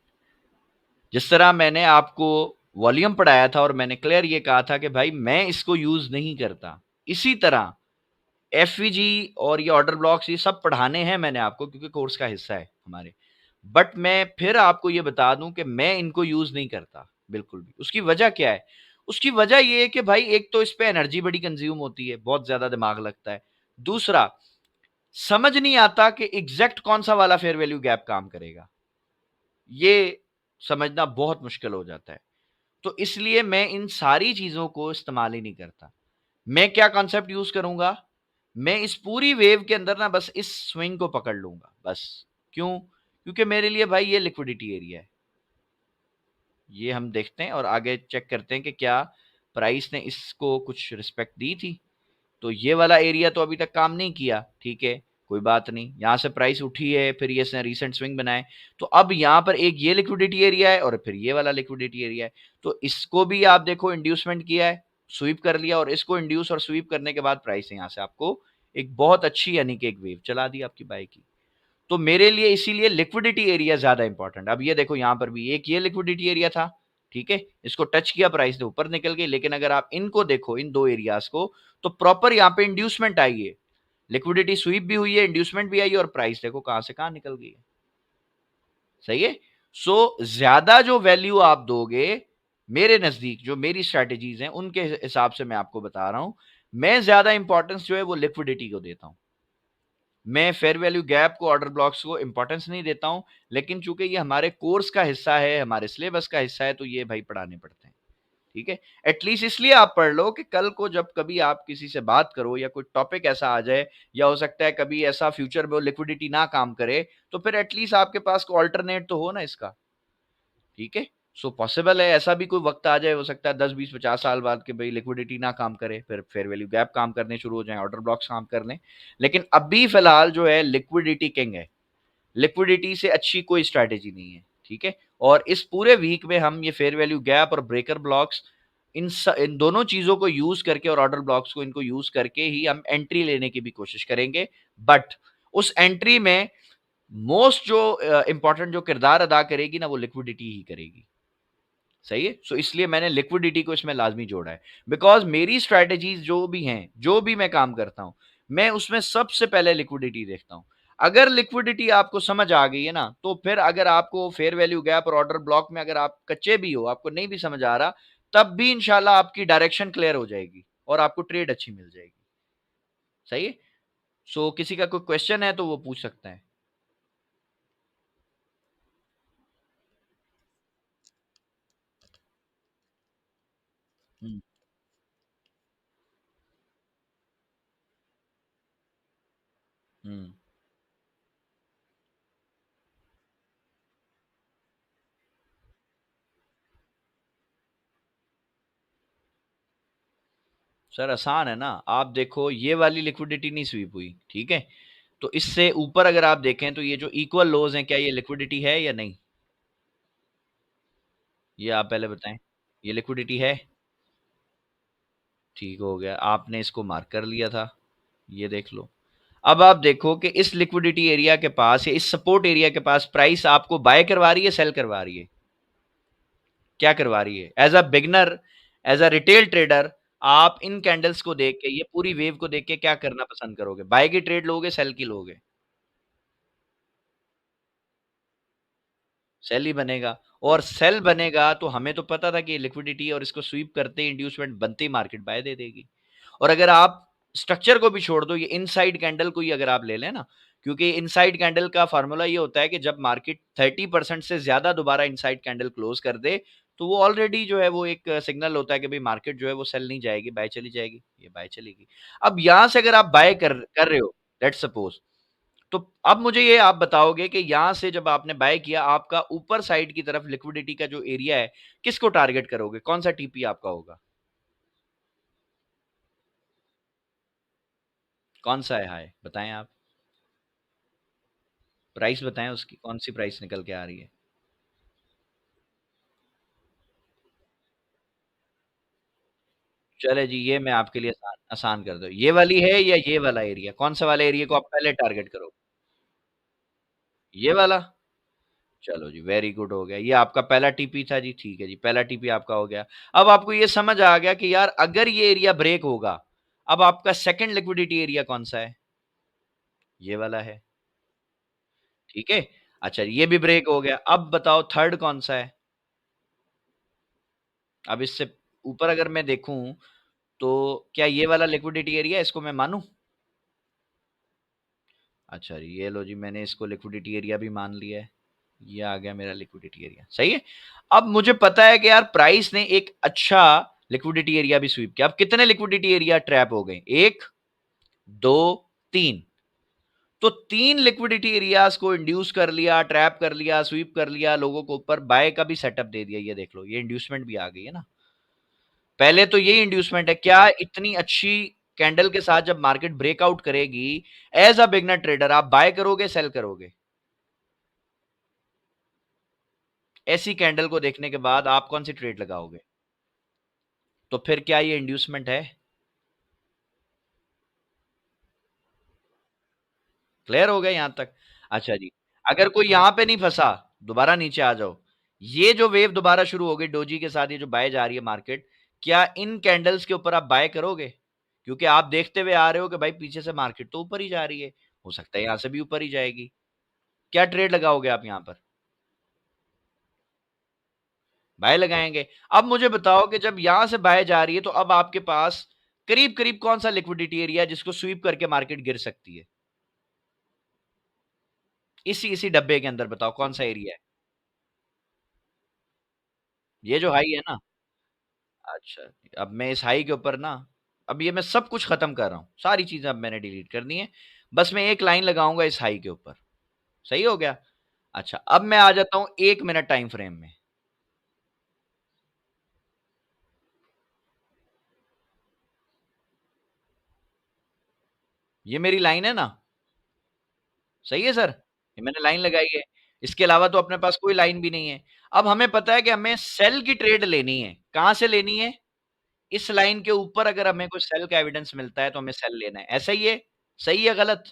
जिस तरह मैंने आपको वॉल्यूम पढ़ाया था और मैंने क्लियर ये कहा था कि भाई मैं इसको यूज नहीं करता, इसी तरह एफवीजी और ये ऑर्डर ब्लॉक्स ये सब पढ़ाने हैं मैंने आपको, क्योंकि कोर्स का हिस्सा है हमारे। बट मैं फिर आपको ये बता दूं कि मैं इनको यूज नहीं करता बिल्कुल भी। उसकी वजह क्या है, उसकी वजह ये है कि भाई एक तो इस पे एनर्जी बड़ी कंज्यूम होती है, बहुत ज्यादा दिमाग लगता है। दूसरा, समझ नहीं आता कि एग्जैक्ट कौन सा वाला फेयर वैल्यू गैप काम करेगा, ये समझना बहुत मुश्किल हो जाता है। तो इसलिए मैं इन सारी चीजों को इस्तेमाल ही नहीं करता। मैं क्या कॉन्सेप्ट यूज करूंगा, मैं इस पूरी वेव के अंदर ना बस इस स्विंग को पकड़ लूंगा बस। क्यों, क्योंकि मेरे लिए भाई ये लिक्विडिटी एरिया है। ये हम देखते हैं और आगे चेक करते हैं कि क्या प्राइस ने इसको कुछ रिस्पेक्ट दी थी। तो ये वाला एरिया तो अभी तक काम नहीं किया, ठीक है, कोई बात नहीं, यहां से प्राइस उठी है, फिर ये इसने रीसेंट स्विंग बनाए, तो अब यहां पर एक ये लिक्विडिटी एरिया है और फिर ये वाला लिक्विडिटी एरिया है। तो इसको भी आप देखो इंड्यूसमेंट किया है, स्वीप कर लिया, और इसको इंड्यूस और स्वीप करने के बाद प्राइस यहां से आपको एक बहुत अच्छी यानी कि एक वेव चला दी आपकी बाय की। तो मेरे लिए इसीलिए लिक्विडिटी एरिया ज्यादा इंपॉर्टेंट। अब ये देखो, यहां पर भी एक ये लिक्विडिटी एरिया था, ठीक है, इसको टच किया, प्राइस ने ऊपर निकल गई, लेकिन अगर आप इनको देखो, इन दो एरियाज को, तो प्रॉपर यहाँ पे इंड्यूसमेंट आई है, लिक्विडिटी स्वीप भी हुई है, इंड्यूसमेंट भी आई है, और प्राइस देखो कहां से कहां निकल गई है। सही है। सो ज्यादा जो वैल्यू आप दोगे, मेरे नज़दीक जो मेरी स्ट्रैटेजीज़ हैं, उनके हिसाब से मैं आपको बता रहा हूँ। मैं ज़्यादा इम्पोर्टेंस जो है वो लिक्विडिटी को देता हूँ। मैं फेयर वैल्यू गैप को, ऑर्डर ब्लॉक्स को इम्पोर्टेंस नहीं देता हूँ, लेकिन चूँकि ये हमारे कोर्स का हिस्सा है, हमारे सिलेबस का हिस्सा है, तो ये भाई पढ़ाने पड़ते हैं। ठीक है? एटलीस्ट इसलिए आप पढ़ लो कि कल को जब कभी आप किसी से बात करो या कोई टॉपिक ऐसा आ जाए, या हो सकता है कभी ऐसा फ्यूचर में वो लिक्विडिटी ना काम करे, तो फिर एटलीस्ट आपके पास कोई अल्टरनेट तो हो ना इसका। ठीक है? सो पॉसिबल है ऐसा भी कोई वक़्त आ जाए, हो सकता है 10, 20, 50 साल बाद कि भई लिक्विडिटी ना काम करे, फिर फेयर वैल्यू गैप काम करने शुरू हो जाएँ, ऑर्डर ब्लॉक्स काम कर लें। लेकिन अभी फ़िलहाल जो है लिक्विडिटी किंग है। लिक्विडिटी से अच्छी कोई स्ट्रैटेजी नहीं है, ठीक है? और इस पूरे वीक में हम ये फेयर वैल्यू गैप और ब्रेकर ब्लॉक्स, इन दोनों चीज़ों को यूज़ करके और ऑर्डर ब्लॉक्स को, इनको यूज़ करके ही हम एंट्री लेने की भी कोशिश करेंगे। बट उस एंट्री में मोस्ट जो इम्पोर्टेंट जो किरदार अदा करेगी ना, वो लिक्विडिटी ही करेगी। सही है? सो इसलिए मैंने लिक्विडिटी को इसमें लाज़मी जोड़ा है। बिकॉज़ मेरी स्ट्रैटेजीज़ जो भी हैं, जो भी मैं काम करता हूँ, मैं उसमें सबसे पहले लिक्विडिटी देखता हूँ। अगर लिक्विडिटी आपको समझ आ गई है ना, तो फिर अगर आपको फेयर वैल्यू गैप और ऑर्डर ब्लॉक में अगर आप कच्चे भी हो, आपको नहीं भी समझ आ रहा, तब भी इंशाल्लाह आपकी डायरेक्शन क्लियर हो जाएगी और आपको ट्रेड अच्छी मिल जाएगी। सही है? सो किसी का कोई क्वेश्चन है तो वो पूछ सकता है। हुँ, हुँ। सर आसान है ना, आप देखो ये वाली लिक्विडिटी नहीं स्वीप हुई, ठीक है? तो इससे ऊपर अगर आप देखें तो ये जो इक्वल लोज़ हैं, क्या ये लिक्विडिटी है या नहीं? ये आप पहले बताएँ। ये लिक्विडिटी है? ठीक हो गया, आपने इसको मार्क कर लिया था, ये देख लो। अब आप देखो कि इस लिक्विडिटी एरिया के पास या इस सपोर्ट एरिया के पास प्राइस आपको बाय करवा रही है, सेल करवा रही है? क्या करवा रही है? As a beginner, as a retail trader, आप इन कैंडल्स को देख के, ये पूरी वेव को देख के क्या करना पसंद करोगे? बाय की ट्रेड लोगे, सेल की लोगे? सेल ही बनेगा, और सेल बनेगा तो हमें तो पता था कि लिक्विडिटी और इसको स्वीप करते ही इंड्यूसमेंट बनते ही मार्केट बाय दे देगी। और अगर आप स्ट्रक्चर को भी छोड़ दो, ये इनसाइड कैंडल को ही अगर आप ले लें ना, क्योंकि इनसाइड कैंडल का फार्मूला ये होता है कि जब मार्केट 30% से ज्यादा दोबारा इनसाइड कैंडल क्लोज कर दे, तो वो ऑलरेडी जो है वो एक सिग्नल होता है कि भाई मार्केट जो है वो सेल नहीं जाएगी, बाय चली जाएगी, ये बाय चलेगी। अब यहां से अगर आप बाय कर रहे हो, लेट्स सपोज, तो अब मुझे ये आप बताओगे कि यहाँ से जब आपने बाय किया, आपका ऊपर साइड की तरफ लिक्विडिटी का जो एरिया है, किसको टारगेट करोगे? कौन-सा टीपी आपका होगा? कौन-सा है हाई? बताएँ आप। प्राइस बताएँ उसकी, कौन-सी प्राइस निकल के आ रही है? चले जी, ये मैं आपके लिए आसान आसान कर दूँ। ये वाली है या ये वाला एरिया? कौन-सा वाला एरिया को आप पहले टारगेट करोगे? ये वाला? चलो जी, वेरी गुड हो गया। ये आपका पहला टीपी था जी, ठीक है जी, पहला टीपी आपका हो गया। अब आपको ये समझ आ गया कि यार अगर ये एरिया ब्रेक होगा, अब आपका सेकंड लिक्विडिटी एरिया कौन-सा है? ये वाला है। ठीक है? अच्छा, ये भी ब्रेक हो गया। अब बताओ थर्ड कौन-सा है? अब इससे ऊपर अगर मैं देखूँ, तो क्या ये वाला लिक्विडिटी एरिया है, इसको मैं मानूँ? अच्छा, ये लो जी, मैंने इसको लिक्विडिटी एरिया भी मान लिया है। ये आ गया मेरा लिक्विडिटी एरिया, सही है? अब मुझे पता है कि यार प्राइस ने एक अच्छा लिक्विडिटी एरिया भी स्वीप किया। अब कितने लिक्विडिटी एरिया ट्रैप हो गए? 1, 2, 3। तो 3 लिक्विडिटी एरियाज़ को इंड्यूस कर लिया, ट्रैप कर लिया, स्वीप कर लिया, लोगों को ऊपर बाय का भी सेटअप दे दिया। ये देख लो, ये इंड्यूसमेंट भी आ गई है ना। पहले तो यही इंड्यूसमेंट है। क्या इतनी अच्छी कैंडल के साथ जब मार्केट ब्रेकआउट करेगी, एज़ अ बिगिनर ट्रेडर आप बाय करोगे, सेल करोगे? ऐसी कैंडल को देखने के बाद आप कौन-सी ट्रेड लगाओगे? तो फिर क्या ये इंड्यूसमेंट है? क्लियर हो गया यहां तक? अच्छा जी, अगर कोई यहां पे नहीं फंसा, दोबारा नीचे आ जाओ। ये जो वेव दोबारा शुरू हो गई डोजी के साथ, ये जो बाय जा रही है मार्केट, क्या इन कैंडल्स के ऊपर आप बाय करोगे? क्योंकि आप देखते हुए आ रहे हो कि भाई पीछे से मार्केट तो ऊपर ही जा रही है, हो सकता है यहां से भी ऊपर ही जाएगी। क्या ट्रेड लगाओगे आप यहां पर? बाय लगाएंगे। अब मुझे बताओ कि जब यहां से बाय जा रही है तो अब आपके पास करीब करीब कौन सा लिक्विडिटी एरिया है जिसको स्वीप करके मार्केट गिर सकती है? इसी इसी डब्बे के अंदर बताओ कौन सा एरिया है? ये जो हाई है ना। अच्छा, अब मैं इस हाई के ऊपर ना, अब ये मैं सब कुछ खत्म कर रहा हूँ, सारी चीजें अब मैंने डिलीट करनी है। बस मैं एक लाइन लगाऊंगा इस हाई के ऊपर। सही हो गया। अच्छा, अब मैं आ जाता हूं 1 मिनट टाइम फ्रेम में। ये मेरी लाइन है ना। सही है सर। ये मैंने लाइन लगाई है। इसके अलावा तो अपने पास कोई लाइन भी नहीं है। अब हमें पता है कि हमें सेल की ट्रेड लेनी है। कहां से लेनी है? इस लाइन के ऊपर अगर हमें कोई सेल का एविडेंस मिलता है तो हमें सेल लेना है। ऐसा ही है? सही है गलत?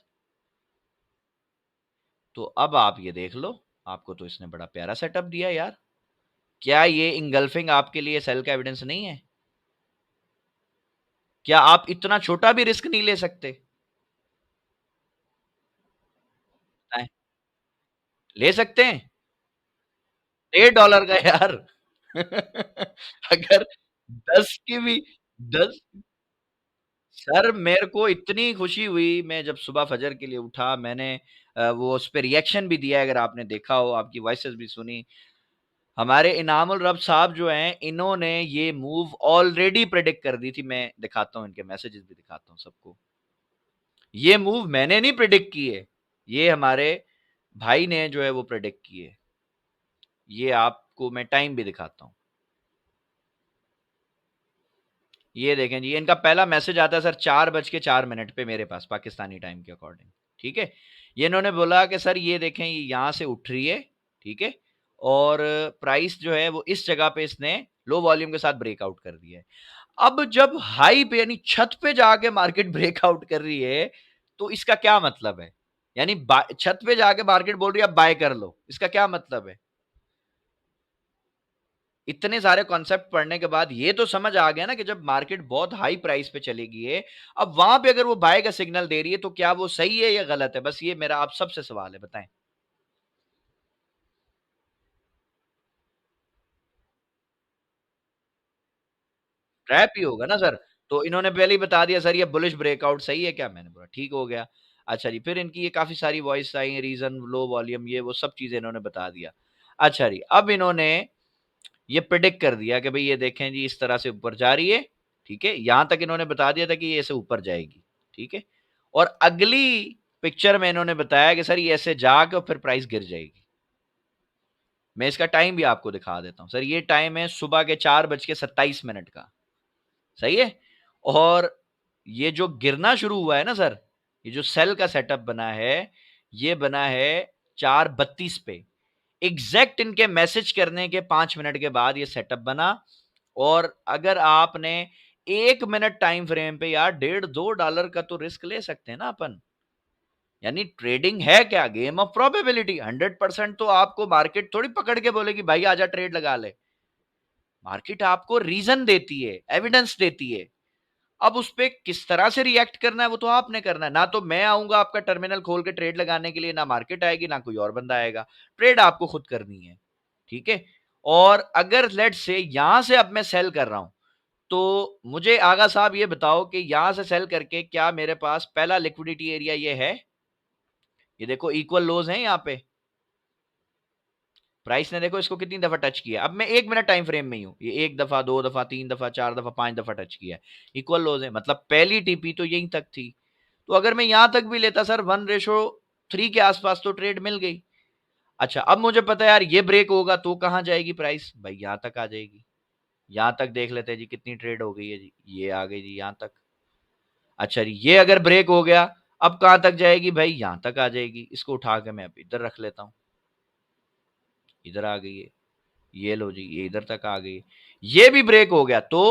तो अब आप ये देख लो, आपको तो इसने बड़ा प्यारा सेटअप दिया यार। क्या ये इंगल्फिंग आपके लिए सेल का एविडेंस नहीं है? क्या आप इतना छोटा भी रिस्क नहीं ले सकते? बताएं। ले सकते हैं। $1.5 का यार। अगर 10 की भी 10। सर मेरे को इतनी खुशी हुई, मैं जब सुबह फजर के लिए उठा, मैंने वो उस पे रिएक्शन भी दिया, अगर आपने देखा हो, आपकी वॉइसेस भी सुनी। हमारे इनामुल रब साहब जो हैं, इन्होंने ये मूव ऑलरेडी प्रेडिक्ट कर दी थी। मैं दिखाता हूँ, इनके मैसेजेस भी दिखाता हूँ सबको। ये मूव मैंने नहीं प्रेडिक्ट की है, ये हमारे भाई ने जो है वो प्रेडिक्ट की है। ये आपको मैं टाइम भी दिखाता हूँ। ये देखें जी, इनका पहला मैसेज आता है सर 4:04 पे मेरे पास, पाकिस्तानी टाइम के अकॉर्डिंग। ठीक है। ये इन्होंने बोला कि सर ये देखें, ये यहां से उठ रही है। ठीक है। और प्राइस जो है वो इस जगह पे इसने लो वॉल्यूम के साथ ब्रेकआउट कर दिया है। अब जब हाई पे यानी छत पे जाके मार्केट ब्रेकआउट कर रही है, तो इसका क्या मतलब है? यानी छत पे जाके मार्केट बोल रही है अब बाय कर लो, इसका क्या मतलब है? इतने सारे कॉन्सेप्ट पढ़ने के बाद ये तो समझ आ गया ना कि जब मार्केट बहुत हाई प्राइस पे चलेगी है, अब वहां पे अगर वो बाय का सिग्नल दे रही है तो क्या वो सही है या गलत है? बस ये मेरा आप सबसे सवाल है, बताएं। ट्रैप ही होगा ना सर। तो इन्होंने पहले ही बता दिया सर ये बुलिश ब्रेकआउट सही है क्या? मैंने बोला ठीक हो गया। अच्छा जी, फिर इनकी ये काफी सारी वॉइस आई, रीजन, लो वॉल्यूम, ये वो सब चीजें इन्होंने बता दिया। अच्छा जी, अब इन्होंने ये प्रिडिक्ट कर दिया कि भाई ये देखें जी इस तरह से ऊपर जा रही है। ठीक है, यहां तक इन्होंने बता दिया था कि ये ऐसे ऊपर जाएगी। ठीक है। और अगली पिक्चर में इन्होंने बताया कि सर ये ऐसे जाके और फिर प्राइस गिर जाएगी। मैं इसका टाइम भी आपको दिखा देता हूं। सर ये टाइम है सुबह के 4:27 का। सही है। और ये जो गिरना शुरू हुआ है ना सर, ये जो सेल का सेटअप बना है, ये बना है 4:32 पे। एग्जैक्ट इनके मैसेज करने के 5 मिनट के बाद ये सेटअप बना। और अगर आपने 1 मिनट टाइम फ्रेम पे यार $1.5-2 का तो रिस्क ले सकते हैं ना अपन। यानी ट्रेडिंग है क्या? Game of probability. 100% तो आपको मार्केट थोड़ी पकड़ के बोलेगी भाई आजा ट्रेड लगा ले। मार्केट आपको रीजन देती है, एविडेंस देती है। अब उस पे किस तरह से रिएक्ट करना है वो तो आपने करना है ना। तो मैं आऊंगा आपका टर्मिनल खोल के ट्रेड लगाने के लिए, ना मार्केट आएगी, ना कोई और बंदा आएगा। ट्रेड आपको खुद करनी है। ठीक है। और अगर लेट से यहां से अब मैं सेल कर रहा हूं, तो मुझे आगा साहब ये बताओ कि यहां से सेल करके क्या मेरे पास पहला लिक्विडिटी एरिया ये है? ये देखो इक्वल लोज है यहाँ पे। प्राइस ने देखो इसको कितनी दफा टच किया। अब मैं 1 मिनट टाइम फ्रेम में ही हूं, ये 1 दफा, 2 दफा, 3 दफा, 4 दफा, 5 दफा टच किया है। इक्वल लोज है, मतलब पहली टीपी तो यहीं तक थी। तो अगर मैं यहां तक भी लेता सर 1:3 के आसपास तो ट्रेड मिल गई। अच्छा, अब मुझे पता है यार ये ब्रेक होगा तो कहां जाएगी प्राइस? भाई यहां तक आ जाएगी। यहां तक देख लेते हैं जी कितनी ट्रेड हो गई है जी, ये आ गई जी यहां तक। अच्छा जी, ये अगर ब्रेक हो गया, अब कहां तक जाएगी? भाई यहां तक आ जाएगी। इसको उठा के मैं अब इधर रख लेता हूं। इधर आ गई है। ये लो जी, ये इधर तक आ गई। ये भी ब्रेक हो गया तो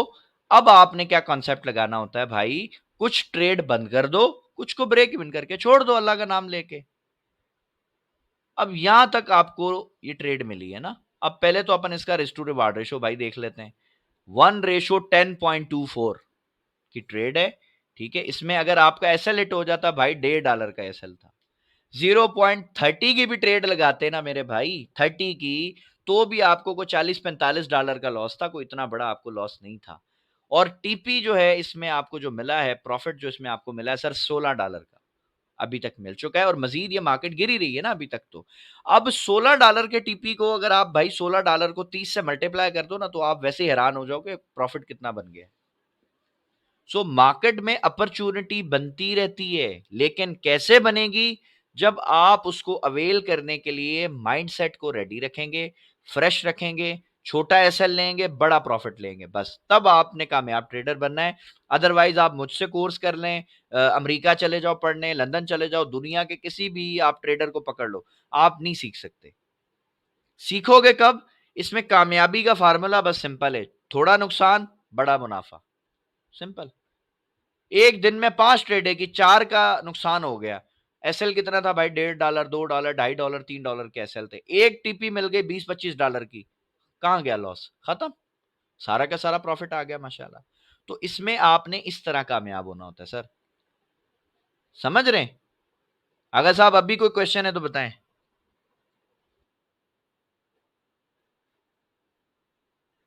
अब आपने क्या कॉन्सेप्ट लगाना होता है भाई? कुछ ट्रेड बंद कर दो, कुछ को ब्रेक इवन करके छोड़ दो अल्लाह का नाम लेके। अब यहां तक आपको ये ट्रेड मिली है ना। अब पहले तो अपन इसका रिस्क टू रिवार्ड रेशो भाई देख लेते हैं। 1:10.24 की ट्रेड है। ठीक है, इसमें अगर आपका एसएल हिट हो जाता भाई, $1.5 का एसएल था। 0.30 की भी ट्रेड लगाते ना मेरे भाई, 30 की, तो भी आपको कोई $40-45 का लॉस था, कोई इतना बड़ा आपको लॉस नहीं था। और टीपी जो है इसमें आपको जो मिला है, प्रॉफिट जो इसमें आपको मिला है सर $16 का, अभी तक मिल चुका है और मज़ीद ये मार्केट गिरी रही है ना अभी तक तो। अब $16 के टीपी को अगर आप भाई $16 को 30 से मल्टीप्लाई कर दो ना, तो आप वैसे ही हैरान हो जाओगे प्रॉफिट कितना बन गया है। सो मार्केट में अपॉर्चुनिटी बनती रहती है, लेकिन कैसे बनेगी? जब आप उसको अवेल करने के लिए माइंडसेट को रेडी रखेंगे, फ्रेश रखेंगे, छोटा एसएल लेंगे, बड़ा प्रॉफिट लेंगे, बस तब आपने कामयाब ट्रेडर बनना है। अदरवाइज आप मुझसे कोर्स कर लें, अमेरिका चले जाओ पढ़ने, लंदन चले जाओ, दुनिया के किसी भी आप ट्रेडर को पकड़ लो, आप नहीं सीख सकते। सीखोगे कब? इसमें कामयाबी का फार्मूला बस सिंपल है, थोड़ा नुकसान, बड़ा मुनाफा, सिंपल। एक दिन में 5 ट्रेड है कि 4 का नुकसान हो गया। एसएल कितना था भाई? $1.5, $2, $2.5, $3 के एसएल थे। एक टीपी मिल गई $20-25 की, कहां गया लॉस? खत्म। सारा का सारा प्रॉफिट आ गया माशाल्लाह। तो इसमें आपने इस तरह कामयाब होना होता है सर। समझ रहे हैं? अगर साहब अभी कोई क्वेश्चन है तो बताएं।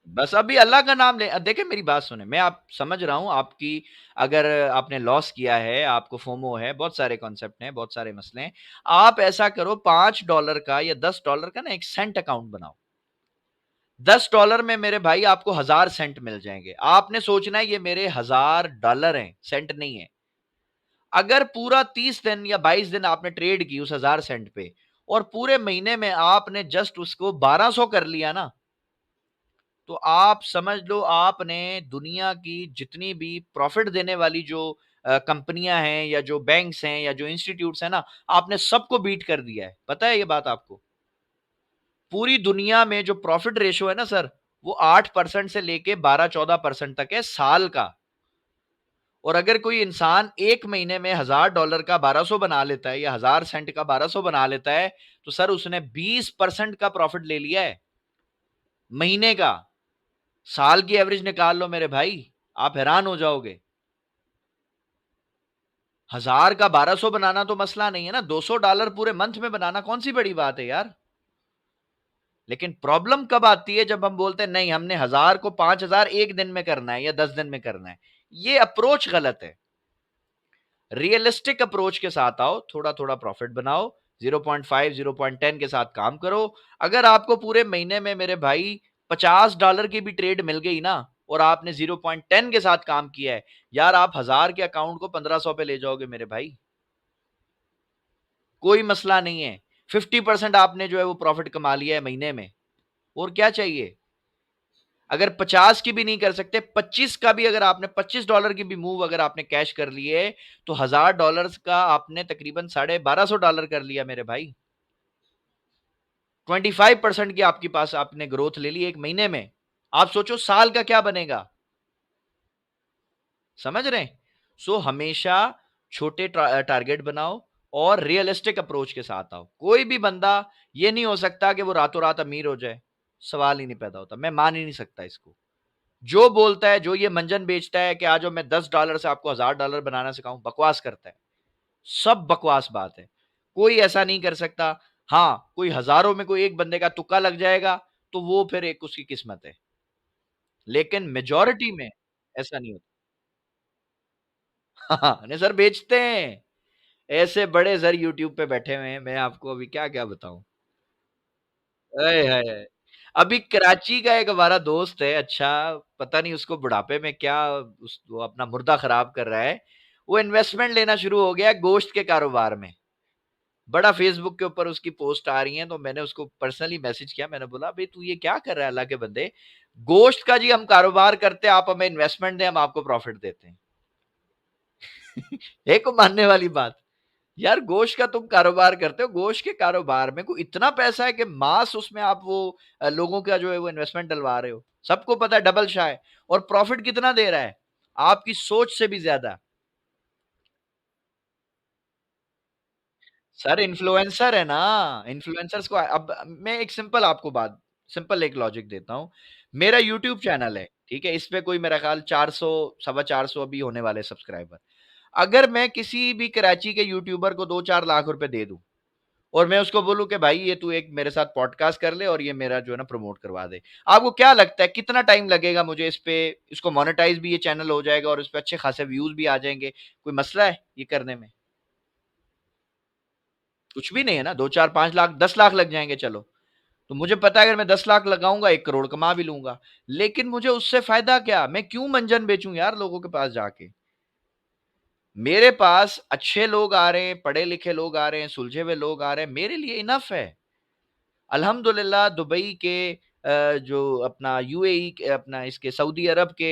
बस अभी अल्लाह का नाम ले, देखिए मेरी बात सुने, मैं आप समझ रहा हूं आपकी, अगर आपने लॉस किया है, आपको फोमो है, बहुत सारे कॉन्सेप्ट हैं, बहुत सारे मसले हैं। आप ऐसा करो, $5 का या $10 का ना एक सेंट अकाउंट बनाओ। $10 में मेरे भाई आपको 1000 सेंट मिल जाएंगे। आपने सोचना है ये मेरे $1000 हैं, सेंट नहीं है। अगर पूरा 30 दिन या 22 दिन आपने ट्रेड की उस 1000 सेंट पे, और पूरे महीने में आपने जस्ट उसको 1200 कर लिया ना, तो आप समझ लो आपने दुनिया की जितनी भी प्रॉफिट देने वाली जो कंपनियां हैं या जो बैंक्स हैं या जो इंस्टीट्यूट्स हैं ना, आपने सबको बीट कर दिया है। पता है ये बात आपको? पूरी दुनिया में जो प्रॉफिट रेशियो है ना सर, वो 8% से लेके 12-14% तक है साल का। और अगर कोई इंसान एक महीने में $1000 का 1200 बना लेता है या 1000 सेंट का 1200 बना लेता है, तो सर उसने 20% का प्रॉफिट ले लिया है महीने का। साल की एवरेज निकाल लो मेरे भाई, आप हैरान हो जाओगे। 1000 का 1200 बनाना तो मसला नहीं है ना, $200 पूरे मंथ में बनाना कौन सी बड़ी बात है यार। लेकिन प्रॉब्लम कब आती है? जब हम बोलते हैं नहीं, हमने 1000 को 5000 एक दिन में करना है या 10 दिन में करना है। ये अप्रोच गलत है। रियलिस्टिक अप्रोच के साथ आओ, थोड़ा थोड़ा प्रॉफिट बनाओ, 0.5 0.10 के साथ काम करो। अगर आपको पूरे महीने में मेरे भाई $50 की भी ट्रेड मिल गई ना, और आपने 0.10 के साथ काम किया है, यार आप 1000 के अकाउंट को 1500 पे ले जाओगे मेरे भाई, कोई मसला नहीं है। 50% आपने जो है वो प्रॉफिट कमा लिया है महीने में, और क्या चाहिए? अगर 50 की भी नहीं कर सकते, 25 का भी, अगर आपने $25 की भी मूव अगर आपने कैश कर लिए, तो $1000 का आपने तकरीबन $1250 कर लिया मेरे भाई। 25% की आपके पास आपने ग्रोथ ले ली एक महीने में। आप सोचो साल का क्या बनेगा? समझ रहे हैं? सो हमेशा छोटे टारगेट बनाओ और रियलिस्टिक अप्रोच के साथ आओ। कोई भी बंदा ये नहीं हो सकता कि वो रातों रात अमीर हो जाए, सवाल ही नहीं पैदा होता। मैं मान ही नहीं सकता इसको। जो बोलता है, जो ये मंजन बेचता है कि आज मैं $10 से आपको $1000 बनाना सिखाऊं, बकवास करता है। सब बकवास बात है। कोई ऐसा नहीं कर सकता। हाँ, कोई हजारों में कोई एक बंदे का तुक्का लग जाएगा, तो वो फिर एक उसकी किस्मत है। लेकिन मेजॉरिटी में ऐसा नहीं होता। हाँ, नहीं सर बेचते हैं। ऐसे बड़े सर यूट्यूब पे बैठे हुए हैं, मैं आपको अभी क्या-क्या बताऊँ। आय हाय! अभी कराची का एक हमारा दोस्त है, अच्छा, पता नहीं उसको बुढ़ापे में क्या, उस वो अपना मुर्दा खराब कर रहा है। वो इन्वेस्टमेंट लेना शुरू हो गया है गोश्त के कारोबार में। बड़ा फेसबुक के ऊपर उसकी पोस्ट आ रही हैं, तो मैंने उसको पर्सनली मैसेज किया। मैंने बोला, "भई तू ये क्या कर रहा है अल्लाह के बंदे? गोश्त का जी हम कारोबार करते हैं, आप हमें इन्वेस्टमेंट दें, हम आपको प्रॉफिट देते हैं।" है को मानने वाली बात? यार गोश्त का तुम कारोबार करते हो, गोश्त के कारोबार में कोई इतना पैसा है कि मास उसमें आप वो लोगों का जो है वो इन्वेस्टमेंट डलवा रहे हो। सबको पता है डबल शाह है, और प्रॉफिट कितना दे रहा है? आपकी सोच से भी ज़्यादा। सर इन्फ्लुएंसर है ना, इन्फ्लुएंसर्स को अब मैं एक सिंपल एक लॉजिक देता हूँ। मेरा यूट्यूब चैनल है, ठीक है? इस पे कोई मेरा ख़्याल 400 सवा 400 अभी होने वाले सब्सक्राइबर। अगर मैं किसी भी कराची के यूट्यूबर को 2-4 लाख रुपए दे दूँ, और मैं उसको बोलूँ कि भाई ये तू एक मेरे साथ पॉडकास्ट कर ले और ये मेरा जो है ना प्रमोट करवा दे। आपको क्या लगता है कितना टाइम लगेगा मुझे इस पे, इसको मोनेटाइज़ भी ये चैनल हो जाएगा और इस पे अच्छे खासे व्यूज़ भी आ जाएँगे। कोई मसला है ये करने में? कुछ भी नहीं है ना, 2, 4, 5 लाख, 10 लाख लग जाएँगे चलो। तो मुझे पता है अगर मैं 10 लाख लगाऊँगा 1 करोड़ कमा भी लूँगा। लेकिन मुझे उससे फ़ायदा क्या? मैं क्यों मंजन बेचूँ यार लोगों के पास जाके? मेरे पास अच्छे लोग आ रहे हैं, पढ़े-लिखे लोग आ रहे हैं, सुलझे हुए लोग आ रहे हैं, मेरे लिए इनफ़ है। अल्हम्दुलिल्लाह दुबई के जो अपना यूएई के अपना इसके सऊदी अरब के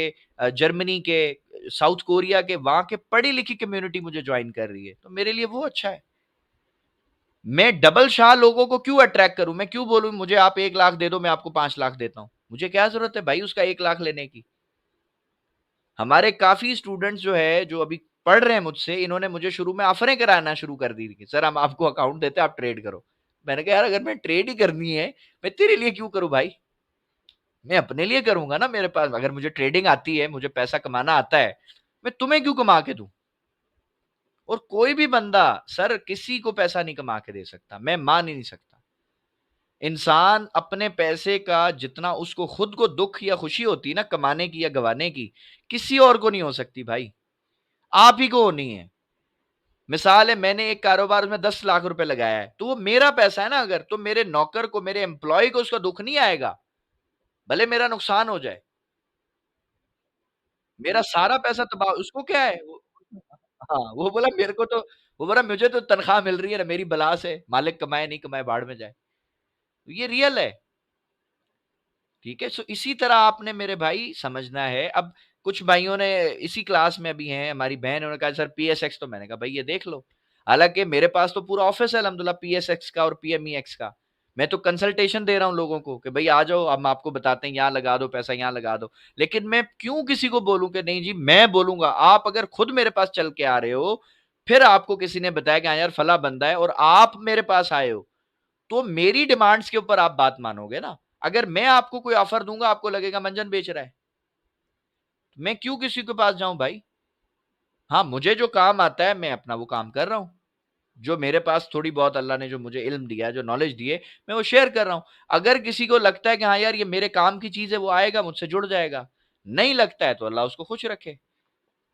जर्मनी के, साउथ कोरिया के, वहाँ के पढ़ी-लिखी कम्युनिटी मुझे जॉइन कर रही है। तो मेरे लिए वो अच्छा है। मैं डबल शाह लोगों को क्यों अट्रैक्ट करूँ? मैं क्यों बोलूँ मुझे आप 1 लाख दे दो, मैं आपको 5 लाख देता हूँ। मुझे क्या ज़रूरत है भाई उसका 1 लाख लेने की? हमारे काफ़ी स्टूडेंट्स जो है, जो अभी पढ़ रहे हैं मुझसे, इन्होंने मुझे शुरू में ऑफ़रें कराना शुरू कर दी थी, सर हम आपको अकाउंट देते हैं, आप ट्रेड करो। मैंने कहा यार अगर मैं ट्रेड ही करनी है, मैं तेरे लिए क्यों करूँ भाई? मैं अपने लिए करूँगा ना, मेरे पास अगर मुझे ट्रेडिंग आती है, मुझे पैसा कमाना आता है, मैं तुम्हें क्यों कमा के दूँ? और कोई भी बंदा सर किसी को पैसा नहीं कमा के दे सकता, मैं मान ही नहीं सकता। इंसान अपने पैसे का जितना उसको खुद को दुःख या खुशी होती है ना कमाने की या गँवाने की, किसी और को नहीं हो सकती भाई, आप ही को होनी है। मिसाल है मैंने एक कारोबार में 10 लाख रुपए लगाया है, तो वो मेरा पैसा है ना अगर, तो मेरे नौकर को, मेरे एम्प्लॉयी को उसका दुःख नहीं आएगा, भले मेरा नुकसान हो जाए। मेरा सारा पैसा तबाह उसको क्या है? वो हाँ, वो बोला मेरे को तो वो बोला मुझे तो तनख्वाह मिल रही है ना मेरी बला से, मालिक कमाए नहीं कमाए भाड़ में जाए। तो ये रियल है, ठीक है? सो इसी तरह आपने मेरे भाई समझना है। अब कुछ भाइयों ने इसी क्लास में अभी हैं, हमारी बहन उन्होंने कहा सर पीएसएक्स तो मैंने कहा भाई ये देख लो। हालाँकि मेरे पास तो पूरा ऑफ़िस है अल्हम्दुलिल्लाह पीएसएक्स का और पीएमईएक्स का। मैं तो कंसल्टेशन दे रहा हूँ लोगों को कि भई आ जाओ हम आपको बताते हैं यहाँ लगा दो पैसा, यहाँ लगा दो। लेकिन मैं क्यों किसी को बोलूँ कि नहीं जी मैं बोलूँगा, आप अगर खुद मेरे पास चल के आ रहे हो, फिर आपको किसी ने बताया कि हाँ यार फला बंदा है और आप मेरे पास आए हो, तो मेरी डिमांड्स के ऊपर आप बात मानोगे ना। अगर मैं आपको कोई ऑफर दूँगा, आपको लगेगा मंजन बेच रहा है। मैं क्यों किसी के पास जाऊँ भाई? हाँ, मुझे जो काम आता है मैं अपना वो काम कर रहा हूँ। जो मेरे पास थोड़ी बहुत अल्लाह ने जो मुझे इल्म दिया है, जो नॉलेज दी है, मैं वो शेयर कर रहा हूँ। अगर किसी को लगता है कि हाँ यार ये मेरे काम की चीज़ है, वो आएगा मुझसे जुड़ जाएगा। नहीं लगता है तो अल्लाह उसको खुश रखे।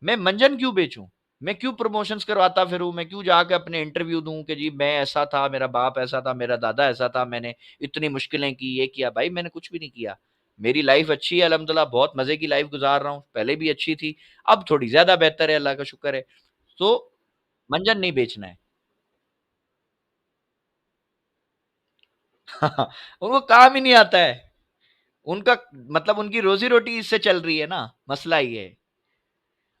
मैं मंजन क्यों बेचूँ? मैं क्यों प्रमोशंस करवाता फिरूँ? मैं क्यों जाके अपने इंटरव्यू दूँ कि जी मैं ऐसा था, मेरा बाप ऐसा था, मेरा दादा ऐसा था, मैंने इतनी मुश्किलें की, ये किया। भाई मैंने कुछ भी नहीं किया। मेरी लाइफ़ अच्छी है अल्हम्दुलिल्लाह, बहुत मज़े की लाइफ़ गुज़ार रहा हूँ। पहले भी अच्छी थी, अब थोड़ी ज़्यादा बेहतर है, अल्लाह का शुक्र है। तो मंजन नहीं बेचना है। उनको काम ही नहीं आता है। उनका मतलब उनकी रोज़ी-रोटी इससे चल रही है ना, मसला ये है।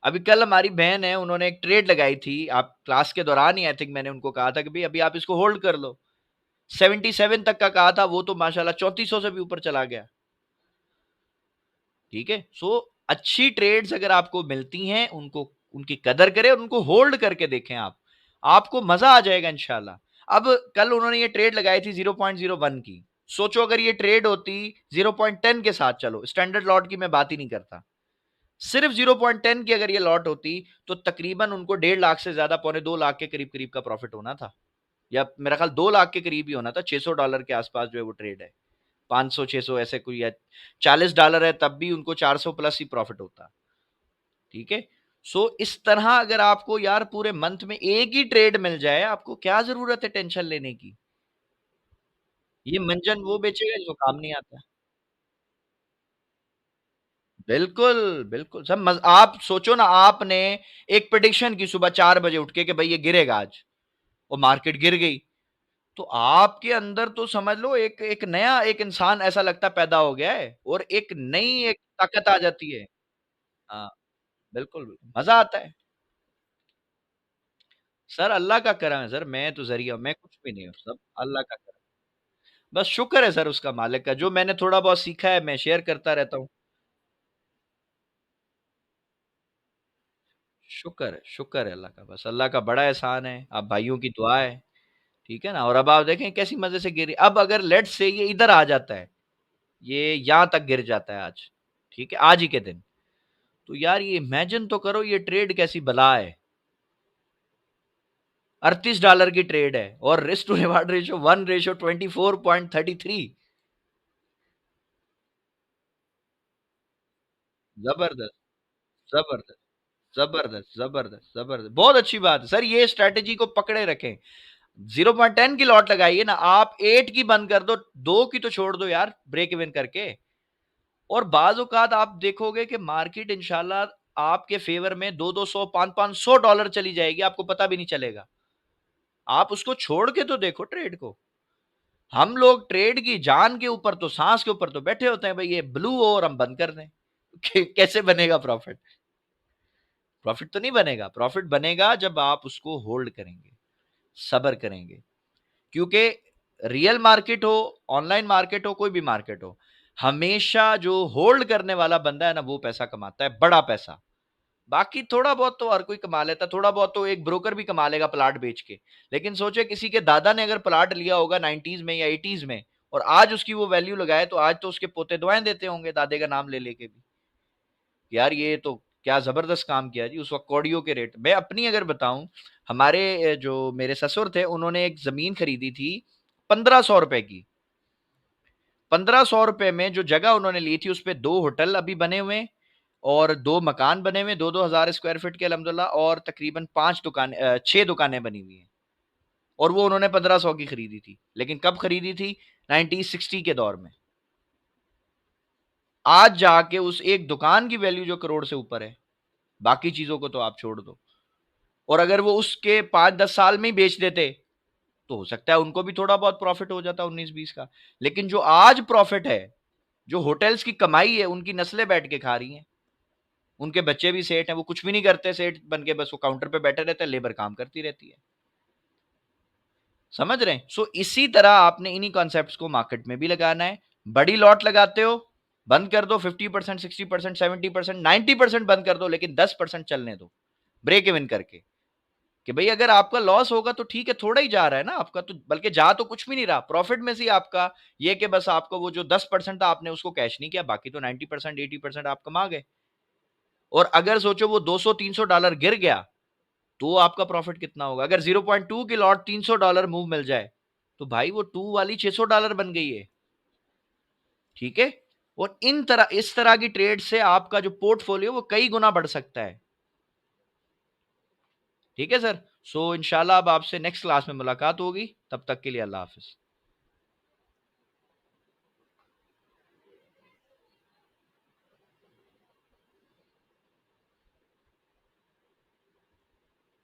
अभी कल हमारी बहन है, उन्होंने एक ट्रेड लगाई थी, आप क्लास के दौरान ही आई थिंक मैंने उनको कहा था कि भई अभी आप इसको होल्ड कर लो। 77 तक का कहा था, वो तो माशाल्लाह 3400 से भी ऊपर चला गया, ठीक है? सो अच्छी ट्रेड्स अगर आपको मिलती हैं, उनको उनकी कदर करें और उनको होल्ड करके देखें आप। आपको मज़ा आ जाएगा इंशाल्लाह। अब कल उन्होंने ये ट्रेड लगाई थी 0.01 की। सोचो अगर ये ट्रेड होती 0.10 के साथ चलो, स्टैंडर्ड लॉट की मैं बात ही नहीं करता। सिर्फ 0.10 की अगर ये लॉट होती, तो तकरीबन उनको 1.5 लाख से ज़्यादा, पौने 2 लाख के करीब-करीब का प्रॉफिट होना था। या मेरा ख़्याल 2 लाख के करीब ही होना था, $600 के आस-पास जो है वो ट्रेड है। 500-600 ऐसे कोई है, $40 है तब भी उनको 400 प्लस ही प्रॉफिट होता, ठीक है? सो इस तरह अगर आपको यार पूरे मंथ में एक ही ट्रेड मिल जाए, आपको क्या ज़रूरत है टेंशन लेने की? ये मंजन वो बेचेगा जो काम नहीं आता। बिल्कुल, बिल्कुल। सब मज़ आप सोचो ना आपने एक प्रेडिक्शन की सुबह 4 बजे उठ के कि भई ये गिरेगा आज और मार्केट गिर गई। तो आपके अंदर तो समझ लो एक एक नया एक इंसान ऐसा लगता है पैदा हो गया है और एक नई एक ताकत आ जाती है। हाँ, बिल्कुल, बिल्कुल, मज़ा आता है। सर अल्लाह का करम है सर, मैं तो ज़रिया हूँ, मैं कुछ भी नहीं हूँ, सब अल्लाह का करम। बस शुक्र है सर उसका मालिक का, जो मैंने थोड़ा बहुत सीखा है मैं शेयर करता रहता हूँ। शुक्र है अल्लाह का, बस अल्लाह का बड़ा एहसान है, आप भाइयों की दुआ है, ठीक है ना? और अब आप देखें कैसी मज़े से गिरी। अब अगर लेट्स से ये इधर आ जाता है, ये यहाँ तक गिर जाता है आज, ठीक है? आज ही के दिन, तो यार ये इमेजिन तो करो ये ट्रेड कैसी बला है। $38 की ट्रेड है और रिस्क टू रिवार्ड रेशियो 1:24.33। जबरदस्त, जबरदस्त, जबरदस्त, जबरदस्त, जबरदस्त। बहुत अच्छी बात है सर, ये स्ट्रैटेजी को पकड़े रखें। 0.10 की लॉट लगाइए ना आप, 8 की बंद कर दो, 2 की तो छोड़ दो यार ब्रेक इवन करके। और बाज औकात आप देखोगे कि मार्केट इंशाल्लाह आपके फेवर में 200 500 डॉलर चली जाएगी, आपको पता भी नहीं चलेगा। आप उसको छोड़ के तो देखो ट्रेड को। हम लोग ट्रेड की जान के ऊपर तो, सांस के ऊपर तो बैठे होते हैं भाई, ये ब्लू हो और हम बंद कर दें। कैसे बनेगा प्रॉफिट? प्रॉफिट तो नहीं बनेगा। प्रॉफिट बनेगा जब आप उसको होल्ड करेंगे, सबर करेंगे। क्योंकि रियल मार्केट हो, ऑनलाइन मार्केट हो, कोई भी मार्केट हो, हमेशा जो होल्ड करने वाला बंदा है ना, वो पैसा कमाता है, बड़ा पैसा। बाकी थोड़ा बहुत तो हर कोई कमा लेता, थोड़ा बहुत तो एक ब्रोकर भी कमा लेगा प्लाट बेच के। लेकिन सोचे किसी के दादा ने अगर प्लाट लिया होगा 90s में या 80s में, और आज उसकी वो वैल्यू लगाए, तो आज तो उसके पोते दुआएं देते होंगे दादे का नाम ले लेके भी, यार ये तो क्या जबरदस्त काम किया जी। उस वक्त कौड़ियों के रेट, मैं अपनी अगर बताऊं, हमारे जो मेरे ससुर थे, उन्होंने एक जमीन खरीदी थी 1500 रुपए की। 1500 रुपए में जो जगह उन्होंने ली थी, उस पर 2 होटल अभी बने हुए हैं, और 2 मकान बने हुए, 2-2 हजार स्क्वायर फीट के अल्हम्दुलिल्लाह, और तकरीबन 5 दुकानें, 6 दुकानें बनी हुई हैं। और वो उन्होंने 1500 की खरीदी थी। लेकिन कब खरीदी थी? 1960 के दौर में। आज जाके उस एक दुकान की वैल्यू जो करोड़ से ऊपर है, बाकी चीजों को तो आप छोड़ दो। और अगर वो उसके 5-10 साल में ही बेच देते, तो हो सकता है उनको भी थोड़ा बहुत प्रॉफिट हो जाता 19-20 का। लेकिन जो आज प्रॉफिट है, जो होटल्स की कमाई है, उनकी नस्लें बैठ के खा रही हैं। उनके बच्चे भी सेठ हैं, वो कुछ भी नहीं करते सेठ बन के, बस वो काउंटर पे बैठे रहते हैं, लेबर काम करती रहती है। समझ रहे हैं? सो इसी तरह आपने इन्हीं कॉन्सेप्ट्स को मार्केट में भी लगाना है। बड़ी लॉट लगाते हो, बंद कर दो 50%, 60%, 70%, 90% बंद कर दो, लेकिन 10% चलने दो ब्रेक इवन करके। कि भाई अगर आपका लॉस होगा तो ठीक है, थोड़ा ही जा रहा है ना आपका, तो बल्कि जा तो कुछ भी नहीं रहा, प्रॉफिट में से ही आपका ये कि बस आपको वो जो 10% था आपने उसको कैश नहीं किया, बाकी तो 90% 80% आप कमा गए। और अगर सोचो वो 200-300 डॉलर गिर गया, तो आपका प्रॉफिट कितना होगा? अगर 0.2 की लॉट $300 मूव मिल जाए, तो भाई वो 2 वाली $600 बन गई है। ठीक है? और इस तरह की ट्रेड से आपका जो पोर्टफोलियो वो कई गुना बढ़ सकता है। ठीक है सर? सो इंशाल्लाह अब आपसे नेक्स्ट क्लास में मुलाकात होगी। तब तक के लिए अल्लाह हाफिज।